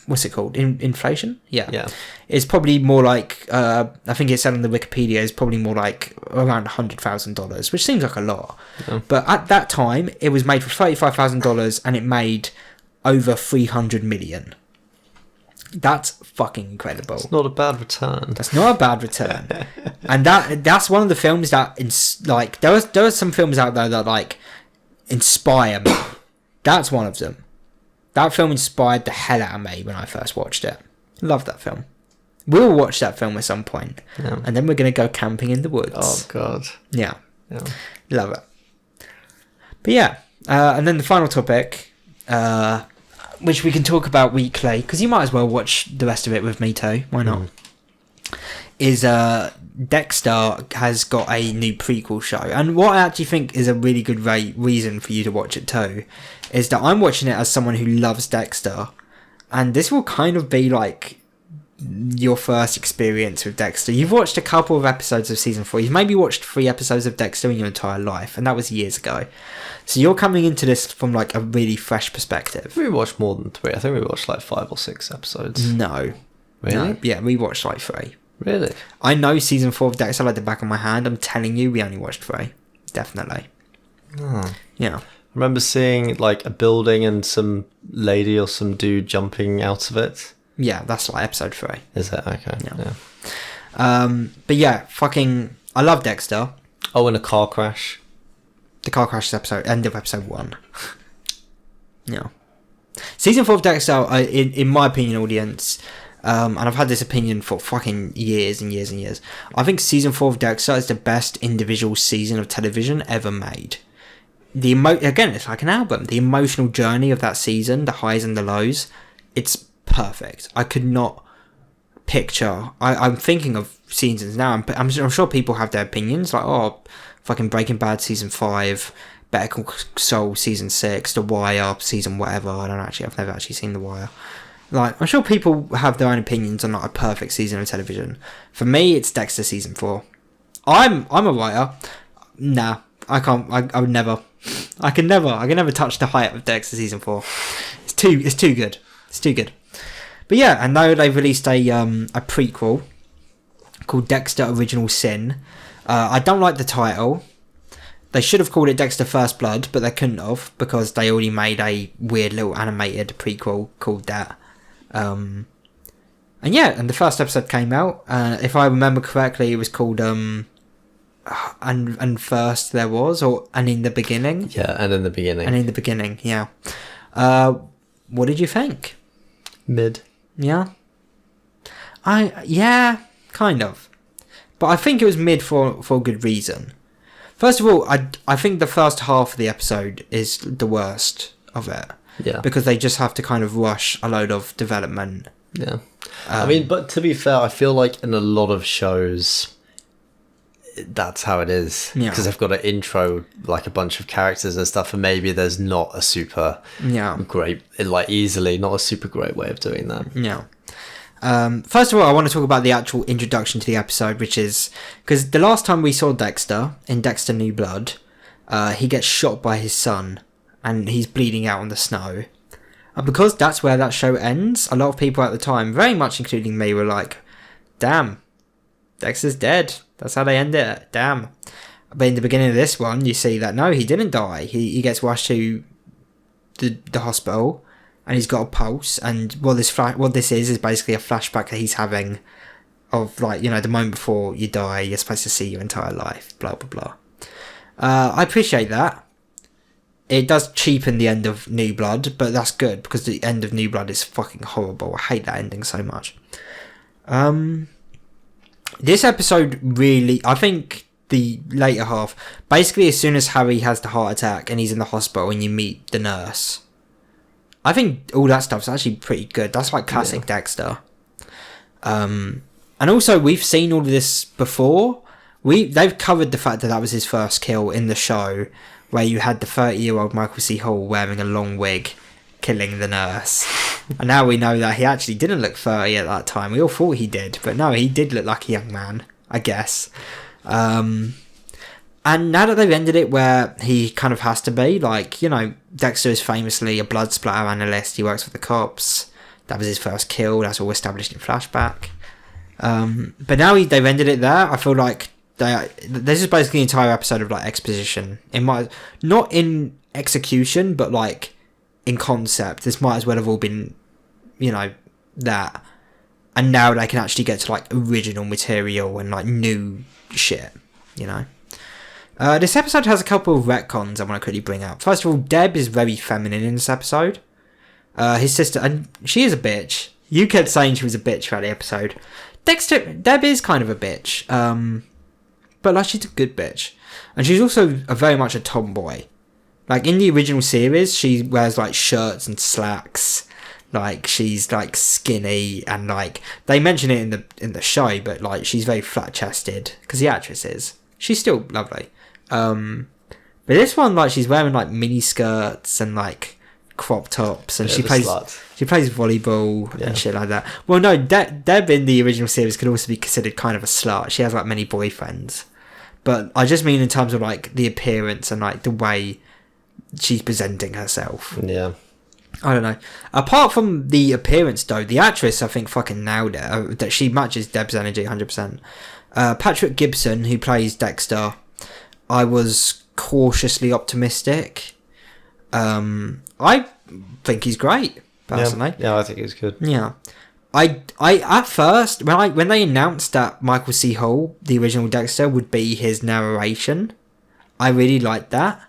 what's it called? Inflation? Yeah. It's probably more like, I think it said on the Wikipedia, it's probably more like around $100,000, which seems like a lot. Yeah. But at that time, it was made for $35,000 and it made over 300 million. That's fucking incredible. It's not a bad return. That's not a bad return. And that's one of the films that, there are some films out there that, like, inspire me. That's one of them. That film inspired the hell out of me when I first watched it. Love that film. We'll watch that film at some point. Yeah. And then we're going to go camping in the woods. Oh, God. Yeah. Yeah. Love it. But yeah. And then the final topic, which we can talk about weekly, because you might as well watch the rest of it with me too. Why not? Is Dexter has got a new prequel show. And what I actually think is a really good reason for you to watch it too is that I'm watching it as someone who loves Dexter, and this will kind of be like your first experience with Dexter. You've watched a couple of episodes of season 4. You've maybe watched 3 episodes of Dexter in your entire life, and that was years ago. So you're coming into this from like a really fresh perspective. We watched more than 3. I think we watched like 5 or 6 episodes. No. Really? No. Yeah, we watched like 3. Really? I know season 4 of Dexter like the back of my hand. I'm telling you, we only watched 3. Definitely. Oh. Yeah. I remember seeing like a building and some lady or some dude jumping out of it. Yeah, that's like episode 3. Is that okay? Yeah. But yeah, fucking, I love Dexter. Oh, in a car crash. The car crash is end of episode 1. Yeah. Season 4 of Dexter, in my opinion, audience, and I've had this opinion for fucking years and years and years, I think season 4 of Dexter is the best individual season of television ever made. Again, it's like an album. The emotional journey of that season, the highs and the lows, it's perfect. I could not picture. I'm thinking of seasons now. I'm sure people have their opinions, like, oh, fucking Breaking Bad season 5, Better Call Saul season 6, The Wire season whatever. I've never actually seen The Wire. Like, I'm sure people have their own opinions on like a perfect season of television. For me, it's Dexter season 4. I'm a writer. Nah, I can't. I would never. I can never touch the height of Dexter season 4. It's too good. It's too good. But yeah, and now they've released a prequel called Dexter Original Sin. I don't like the title. They should have called it Dexter First Blood, but they couldn't have because they already made a weird little animated prequel called that. And the first episode came out. If I remember correctly, it was called and first there was, and in the beginning. Yeah, and in the beginning. And in the beginning, yeah. What did you think? Mid. Yeah. Kind of. But I think it was mid for a good reason. First of all, I think the first half of the episode is the worst of it. Yeah. Because they just have to kind of rush a load of development. Yeah. I mean, but to be fair, I feel like in a lot of shows, that's how it is. Yeah. Because they've got to intro like a bunch of characters and stuff, and maybe there's not a super great, like easily, not a super great way of doing that. Yeah. First of all, I want to talk about the actual introduction to the episode, which is because the last time we saw Dexter in Dexter New Blood, he gets shot by his son and he's bleeding out on the snow. And because that's where that show ends, a lot of people at the time, very much including me, were like, damn, Dexter's dead. That's how they end it. Damn. But in the beginning of this one, you see that no, he didn't die. He gets rushed to the hospital. And he's got a pulse, and what this is basically a flashback that he's having of, like, you know, the moment before you die, you're supposed to see your entire life, blah, blah, blah. I appreciate that. It does cheapen the end of New Blood, but that's good, because the end of New Blood is fucking horrible. I hate that ending so much. This episode really, I think the later half, basically as soon as Harry has the heart attack and he's in the hospital and you meet the nurse, I think all that stuff's actually pretty good. That's like classic Dexter. And also, we've seen all of this before. They've covered the fact that was his first kill in the show, where you had the 30-year-old Michael C. Hall wearing a long wig, killing the nurse. And now we know that he actually didn't look 30 at that time. We all thought he did, but no, he did look like a young man, I guess. And now that they've ended it where he kind of has to be, like, you know, Dexter is famously a blood splatter analyst. He works for the cops. That was his first kill. That's all established in flashback. But now they've ended it there. I feel like this is basically an entire episode of like exposition. It might not in execution, but like in concept. This might as well have all been, you know, that. And now they can actually get to like original material and like new shit, you know. This episode has a couple of retcons I want to quickly bring up. First of all, Deb is very feminine in this episode. His sister, and she is a bitch. You kept saying she was a bitch throughout the episode. Deb is kind of a bitch, but like she's a good bitch, and she's also very much a tomboy. Like in the original series, she wears like shirts and slacks. Like she's like skinny, and like they mention it in the show, but like she's very flat chested because the actress is. She's still lovely. But this one, like she's wearing like mini skirts and like crop tops, and she plays volleyball and shit like that. Well, no, Deb in the original series could also be considered kind of a slut. She has like many boyfriends, but I just mean in terms of like the appearance and like the way she's presenting herself. Yeah. I don't know. Apart from the appearance, though, the actress, I think, fucking nailed it. That she matches Deb's energy 100%. Patrick Gibson, who plays Dexter, I was cautiously optimistic. I think he's great, personally. Yeah, I think he's good. Yeah. I at first, when they announced that Michael C. Hall, the original Dexter, would be his narration, I really liked that.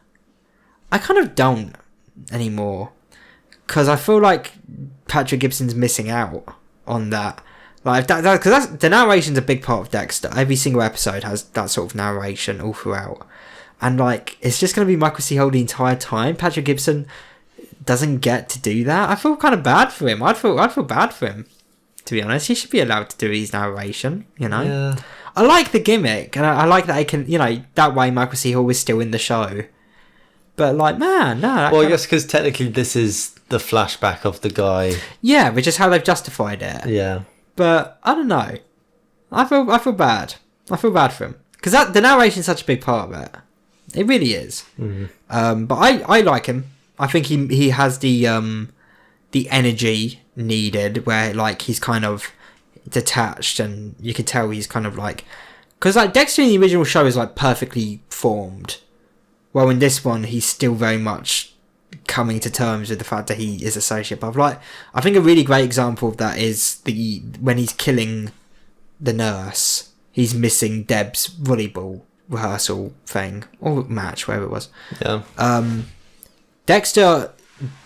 I kind of don't anymore. Because I feel like Patrick Gibson's missing out on that. Like because the narration's a big part of Dexter. Every single episode has that sort of narration all throughout, and like it's just gonna be Michael C. Hall the entire time. Patrick Gibson doesn't get to do that. I feel kind of bad for him. I'd feel bad for him, to be honest. He should be allowed to do his narration. You know. Yeah. I like the gimmick, and I like that I can. You know, that way Michael C. Hall is still in the show. But like, man, no. Well, I guess because technically this is the flashback of the guy. Yeah, which is how they've justified it. Yeah. But I don't know. I feel bad. I feel bad for him because the narration is such a big part of it. It really is. Mm-hmm. But I like him. I think he has the energy needed where like he's kind of detached, and you can tell he's kind of like, because like Dexter in the original show is like perfectly formed. Well, in this one, he's still very much coming to terms with the fact that he is a sociopath. Like, I think a really great example of that is when he's killing the nurse, he's missing Deb's volleyball rehearsal thing or match, whatever it was. Yeah. Dexter,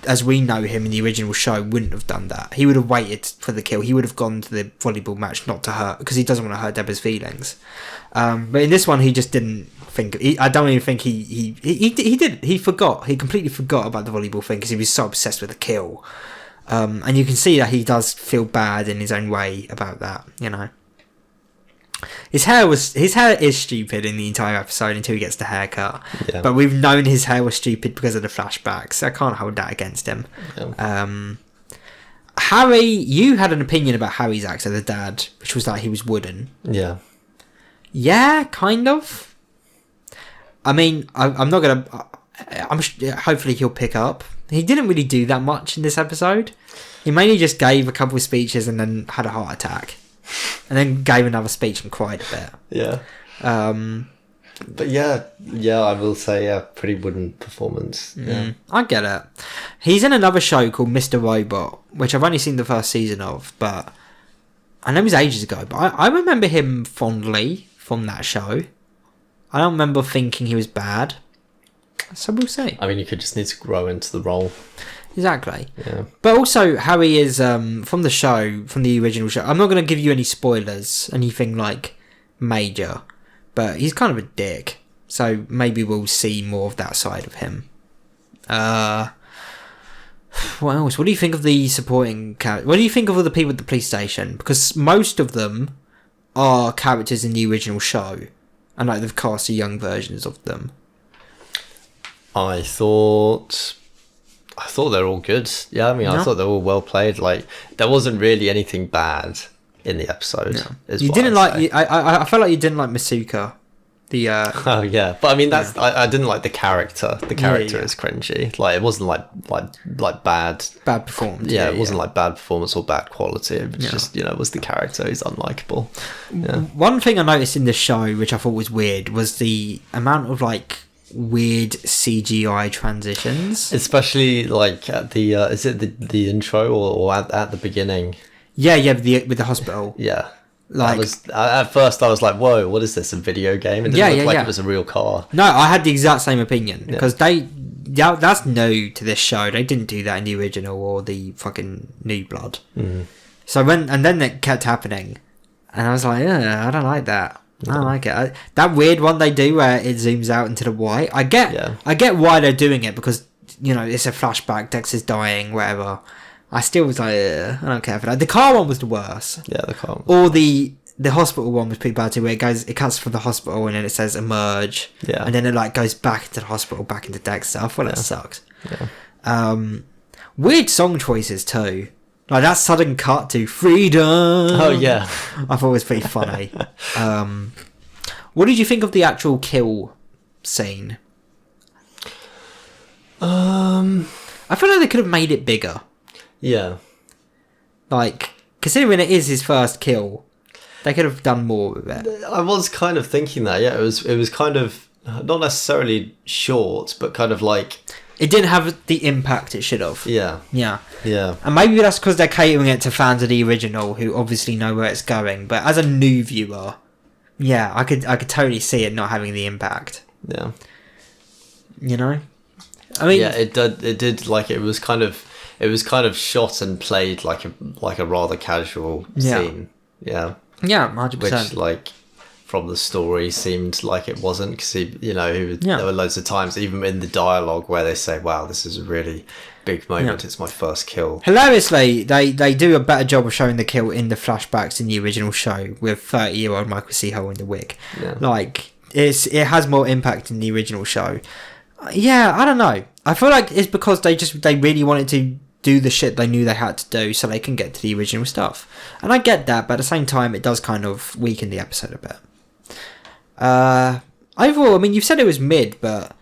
as we know him in the original show, wouldn't have done that. He would have waited for the kill. He would have gone to the volleyball match not to hurt, because he doesn't want to hurt Deborah's feelings. But in this one, he just didn't think. I don't even think he did. He forgot. He completely forgot about the volleyball thing because he was so obsessed with the kill. And you can see that he does feel bad in his own way about that. You know. His hair is stupid in the entire episode until he gets the haircut. Yeah. But we've known his hair was stupid because of the flashbacks, so I can't hold that against him. Yeah. Harry, you had an opinion about Harry's actor, the dad, which was that he was wooden. Yeah. Yeah, kind of. I mean, I'm not gonna. Hopefully he'll pick up. He didn't really do that much in this episode. He mainly just gave a couple of speeches and then had a heart attack. And then gave another speech and cried a bit. Yeah. But yeah, I will say pretty wooden performance. Yeah. I get it. He's in another show called Mr. Robot, which I've only seen the first season of, but I know it was ages ago, but I remember him fondly from that show. I don't remember thinking he was bad. So we'll see. I mean, you could just need to grow into the role. Exactly. Yeah. But also, Harry is from the show, from the original show. I'm not going to give you any spoilers, anything like major, but he's kind of a dick. So maybe we'll see more of that side of him. What else? What do you think of the supporting characters? What do you think of all the people at the police station? Because most of them are characters in the original show, and like they've cast the young versions of them. I thought they're all good. Yeah, I mean, I thought they were all well played. Like, there wasn't really anything bad in the episode. No. You didn't like. I felt like you didn't like Masuka, The Oh yeah, but I mean that's I didn't like the character. The character is cringy. Like it wasn't like bad performance. Yeah, it wasn't like bad performance or bad quality. It was just it was the character. He's unlikable. Yeah. One thing I noticed in the show, which I thought was weird, was the amount of like weird CGI transitions, especially like at the is it the intro or at the beginning? Yeah, with the hospital. Yeah. Like at first I was like, whoa, what is this, a video game? It didn't look like it was a real car. No, I had the exact same opinion because that's new to this show. They didn't do that in the original or the fucking New Blood. So then it kept happening and I was like, I don't like that. I don't like it. That weird one they do where it zooms out into the white. I get why they're doing it because it's a flashback, Dexter's dying, whatever. I still was like, I don't care for that. The car one was the worst. Yeah, the car one. Or the hospital one was pretty bad too, where it cuts from the hospital and then it says emerge. Yeah. And then it like goes back into the hospital, back into Dexter. I thought that sucks. Yeah. Weird song choices too. Like that sudden cut to freedom. Oh yeah. I thought it was pretty funny. What did you think of the actual kill scene? I feel like they could have made it bigger. Yeah. Like, considering it is his first kill, they could have done more with it. I was kind of thinking that, it was kind of not necessarily short, but kind of like it didn't have the impact it should have. Yeah. And maybe that's because they're catering it to fans of the original who obviously know where it's going. But as a new viewer, I could totally see it not having the impact. Yeah. I mean, it did like it was kind of shot and played like a rather casual scene. Yeah. Yeah, 100%. Which like from the story seemed like it wasn't, because there were loads of times even in the dialogue where they say, wow, this is a really big moment, it's my first kill. Hilariously, they do a better job of showing the kill in the flashbacks in the original show with 30-year-old Michael C. Hall in the wig. Like it has more impact in the original show. I don't know, I feel like it's because they really wanted to do the shit they knew they had to do so they can get to the original stuff, and I get that, but at the same time it does kind of weaken the episode a bit. Overall, I mean, you've said it was mid, but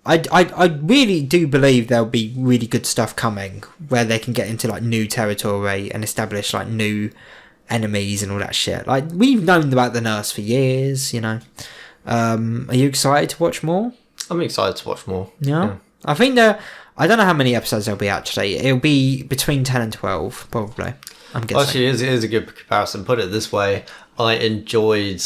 I really do believe there'll be really good stuff coming where they can get into like new territory and establish like new enemies and all that shit. Like we've known about the nurse for years, Are you excited to watch more? I'm excited to watch more. Yeah. I think I don't know how many episodes there'll be actually. It'll be between 10 and 12 probably, I'm guessing. Actually, it is a good comparison. Put it this way, I've enjoyed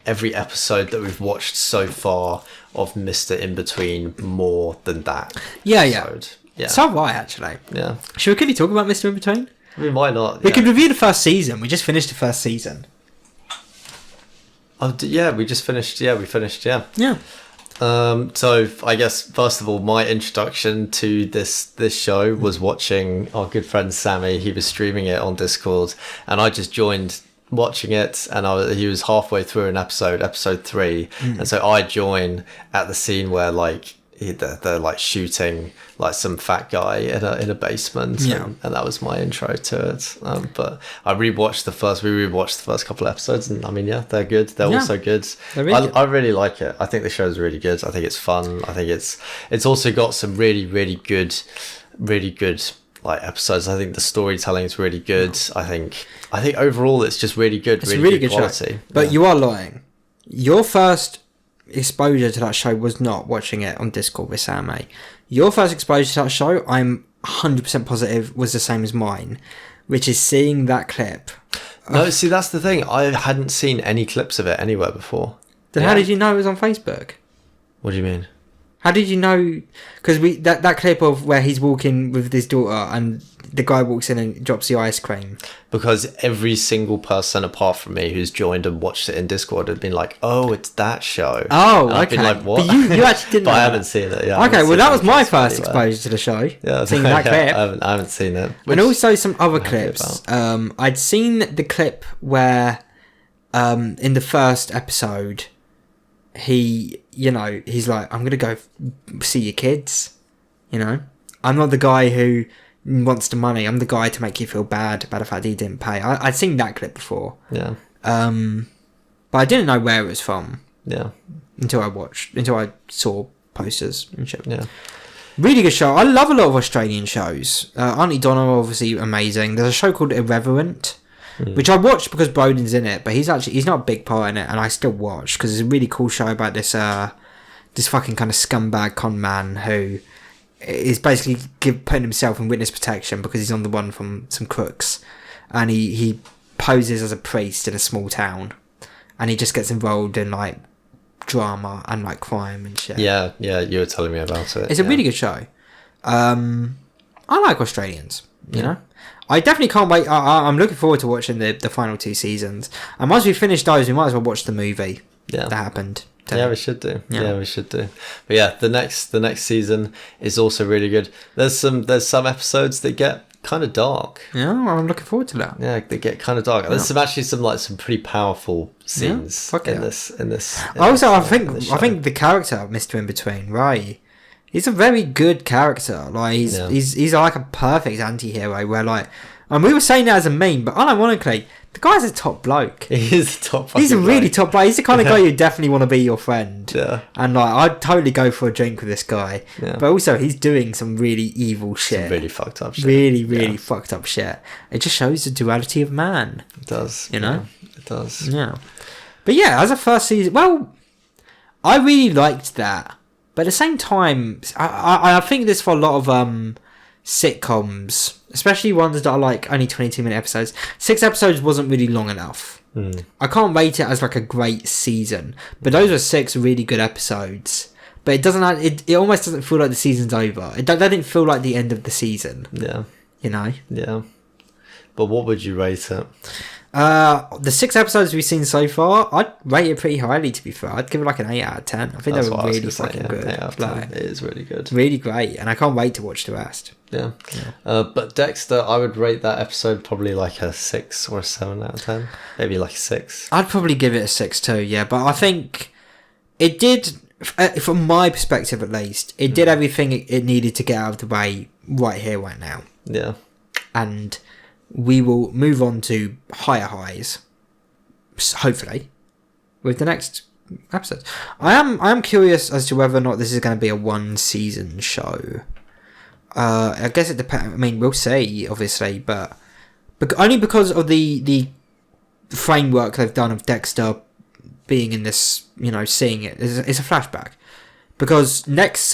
every episode that we've watched so far of Mr. Inbetween more than that episode. Yeah. So have I, actually. Yeah. Should we quickly talk about Mr. Inbetween? I mean, why not? We could review the first season. We just finished the first season. Oh, yeah, we just finished. Yeah, we finished. Yeah. Yeah. So I guess first of all, my introduction to this show was watching our good friend Sammy. He was streaming it on Discord, and I just joined watching it, and he was halfway through an episode 3, and so I join at the scene where like they're like shooting like some fat guy in a basement, and that was my intro to it. But we rewatched the first couple of episodes, and I mean, they're good. They're also good. I really like it. I think the show's really good. I think it's fun. I think it's also got some really good like episodes. I think the storytelling is really good. I think overall it's just really good. It's really good quality. Show. But you are lying. Your first exposure to that show was not watching it on Discord with Sammy. Your first exposure to that show, I'm 100% positive, was the same as mine, which is seeing that clip. No, see, that's the thing. I hadn't seen any clips of it anywhere before. Then how did you know it was on Facebook? What do you mean? How did you know? Because that clip of where he's walking with his daughter and the guy walks in and drops the ice cream. Because every single person apart from me who's joined and watched it in Discord had been like, "Oh, it's that show." Oh, and okay. I've been like, "What?" But you actually didn't. But know I haven't seen it. Yeah. Okay, well that was my first exposure to the show. Yeah, seeing that clip. I haven't seen it. And also some other clips. I'd seen the clip where, in the first episode, he's like, I'm gonna go see your kids. I'm not the guy who wants the money. I'm the guy to make you feel bad about the fact that he didn't pay. I'd seen that clip before. Yeah. but I didn't know where it was from. Yeah. Until I saw posters and shit. Yeah. Really good show. I love a lot of Australian shows. Auntie Donna, obviously amazing. There's a show called Irreverent, which I watched because Broden's in it, but he's not a big part in it, and I still watch because it's a really cool show about this fucking kind of scumbag con man who is basically putting himself in witness protection because he's on the run from some crooks, and he poses as a priest in a small town, and he just gets involved in like drama and like crime and shit. Yeah, you were telling me about it. It's a really good show. I like Australians, you know. I definitely can't wait. I'm looking forward to watching the final 2 seasons. And once we finish those, we might as well watch the movie that happened. Yeah, we should do. Yeah, we should do. But yeah, the next season is also really good. There's some episodes that get kind of dark. Yeah, I'm looking forward to that. Yeah, they get kind of dark. There's some pretty powerful scenes in this. I think the character Mr. Inbetween, right? He's a very good character. Like he's like a perfect anti-hero. Where like, and we were saying that as a meme, but unironically, the guy's a top bloke. He is a top. He's a really top bloke. He's the kind of guy you definitely want to be your friend. Yeah. And like, I'd totally go for a drink with this guy. Yeah. But also, he's doing some really evil shit. Some really fucked up shit. Really fucked up shit. It just shows the duality of man. It does. You know. Yeah, it does. Yeah. But yeah, as a first season, well, I really liked that. But at the same time, I think this for a lot of sitcoms, especially ones that are like only 22-minute episodes. 6 episodes wasn't really long enough. I can't rate it as like a great season, but those were 6 really good episodes. But it doesn't. It almost doesn't feel like the season's over. It didn't feel like the end of the season. Yeah. You know. Yeah. But what would you rate it? The 6 episodes we've seen so far, I'd rate it pretty highly, to be fair. I'd give it like an 8 out of 10. I think they were really fucking good. 8 out of 10. It is really good. Really great, and I can't wait to watch the rest. Yeah. But Dexter, I would rate that episode probably like a 6 or a 7 out of 10. Maybe like a 6. I'd probably give it a 6 too, yeah. But I think it did, from my perspective at least, it did everything it needed to get out of the way right here, right now. Yeah. And we will move on to higher highs, hopefully, with the next episode. I am curious as to whether or not this is going to be a 1-season show. I guess it depends. I mean, we'll see, obviously, but only because of the framework they've done of Dexter being in this, you know, seeing it. It's a flashback. Because next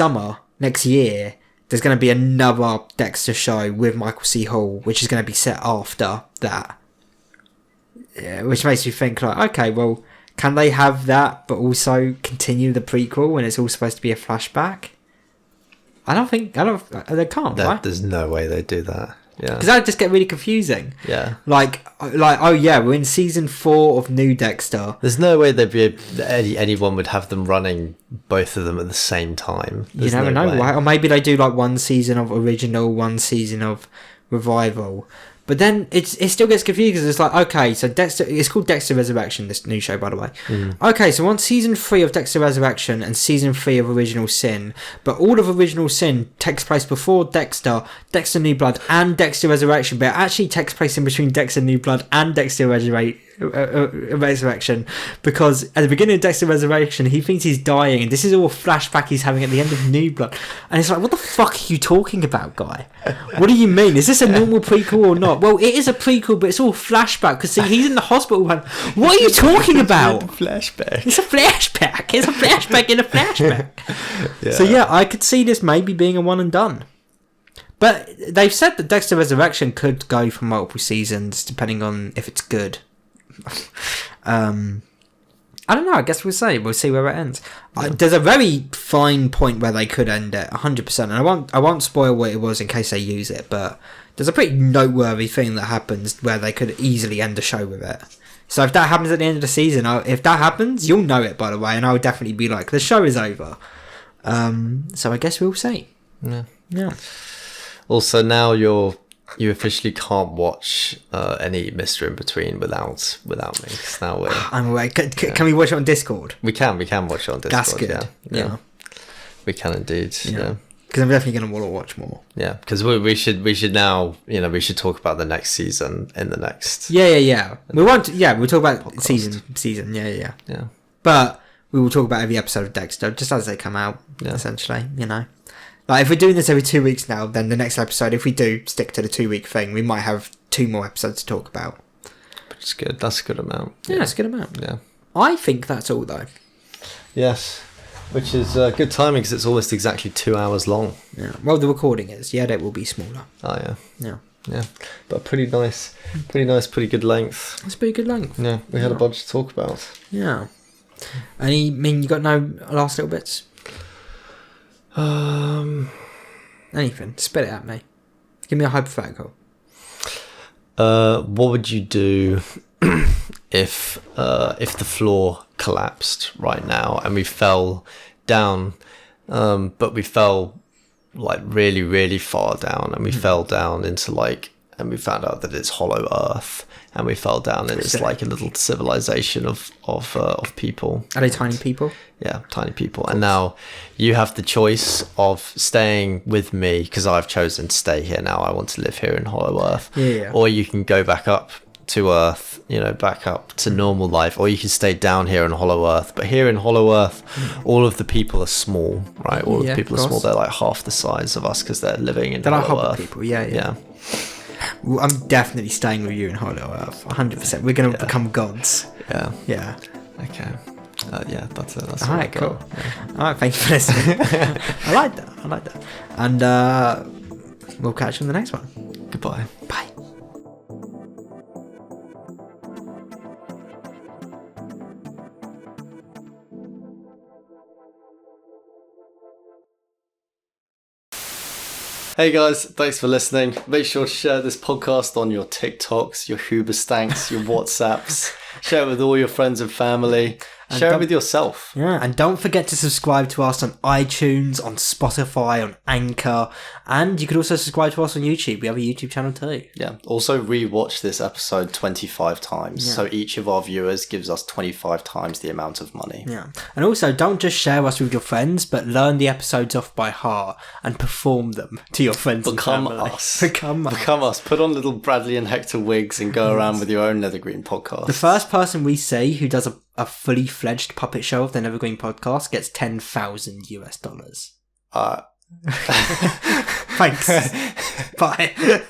year, there's going to be another Dexter show with Michael C. Hall, which is going to be set after that. Yeah, which makes me think, like, okay, well, can they have that, but also continue the prequel when it's all supposed to be a flashback? They can't, right? There's no way they do that. Yeah. Because that would just get really confusing. Yeah. Like, oh yeah, we're in season 4 of New Dexter. There's no way anyone would have them running both of them at the same time. You never know, right? Or maybe they do like 1 season of original, 1 season of revival. But then it still gets confusing because it's like, okay, so Dexter, it's called Dexter Resurrection, this new show, by the way. Okay, so on season 3 of Dexter Resurrection and season 3 of Original Sin, but all of Original Sin takes place before Dexter, Dexter New Blood, and Dexter Resurrection, but it actually takes place in between Dexter New Blood and Dexter Resurrection, because at the beginning of Dexter Resurrection he thinks he's dying, and this is all a flashback he's having at the end of New Blood, and it's like, what the fuck are you talking about, guy? What do you mean? Is this a normal prequel or not? Well, it is a prequel, but it's all flashback, because see, he's in the hospital. What are you talking about? Flashback. It's a flashback. It's a flashback in a flashback. Yeah. So yeah, I could see this maybe being a one and done. But they've said that Dexter Resurrection could go for multiple seasons depending on if it's good. I don't know, I guess we'll see where it ends. Yeah. There's a very fine point where they could end it 100%, and I won't spoil what it was in case they use it, but there's a pretty noteworthy thing that happens where they could easily end the show with it. So if that happens at the end of the season, if that happens, you'll know it, by the way, and I would definitely be like, the show is over. So I guess we'll see. Yeah. Also, now you officially can't watch any Mr. Inbetween without me. Because now I'm away. Can we watch it on Discord? We can watch it on Discord. That's good. Yeah. We can indeed. Yeah. Because I'm definitely going to want to watch more. Yeah, because we should now, we should talk about the next season in the next. Yeah. We'll talk about podcast. season. Yeah. Yeah. But we will talk about every episode of Dexter just as they come out. Yeah. Essentially, Like if we're doing this every 2 weeks now, then the next episode, if we do stick to the 2-week thing, we might have 2 more episodes to talk about. Which is good. That's a good amount. Yeah, that's a good amount. Yeah. I think that's all though. Yes. Which is good timing because it's almost exactly 2 hours long. Yeah. Well, the recording is. Yeah, it will be smaller. Oh yeah. Yeah. Yeah. But pretty nice, pretty good length. It's a pretty good length. Yeah. We had a bunch to talk about. Yeah. You got no last little bits? Anything. Spit it at me. Give me a hypothetical. What would you do if the floor collapsed right now and we fell down, but we fell like really, really far down, and we fell down into and we found out that it's hollow earth, and we fell down and it's like a little civilization of people. Are they tiny people? Yeah, tiny people. And now you have the choice of staying with me because I've chosen to stay here now. I want to live here in hollow earth. Yeah. Or you can go back up to earth, back up to normal life, or you can stay down here in hollow earth. But here in hollow earth, all of the people are small, right? All of the people are small. They're like half the size of us because they're living in hollow earth. People. Yeah. Well, I'm definitely staying with you in hollow earth. 100%. We're going to become gods. Yeah. Okay. That's all right. Cool. Yeah. All right. Thank you for listening. I like that. And we'll catch you in the next one. Goodbye. Bye. Hey guys, thanks for listening. Make sure to share this podcast on your TikToks, your Hoobastanks, your WhatsApps. Share it with all your friends and family. Share it with yourself. Yeah, and don't forget to subscribe to us on iTunes, on Spotify, on Anchor, and you could also subscribe to us on YouTube. We have a YouTube channel too. Yeah. Also rewatch this episode 25 times. So each of our viewers gives us 25 times the amount of money. Yeah. And also don't just share us with your friends, but learn the episodes off by heart and perform them to your friends and family. Become us. Put on little Bradley and Hector wigs and go around with your own Nethergreen podcast. The first person we see who does a fully fledged puppet show of the Nethergreen podcast gets $10,000 US. Thanks. Bye.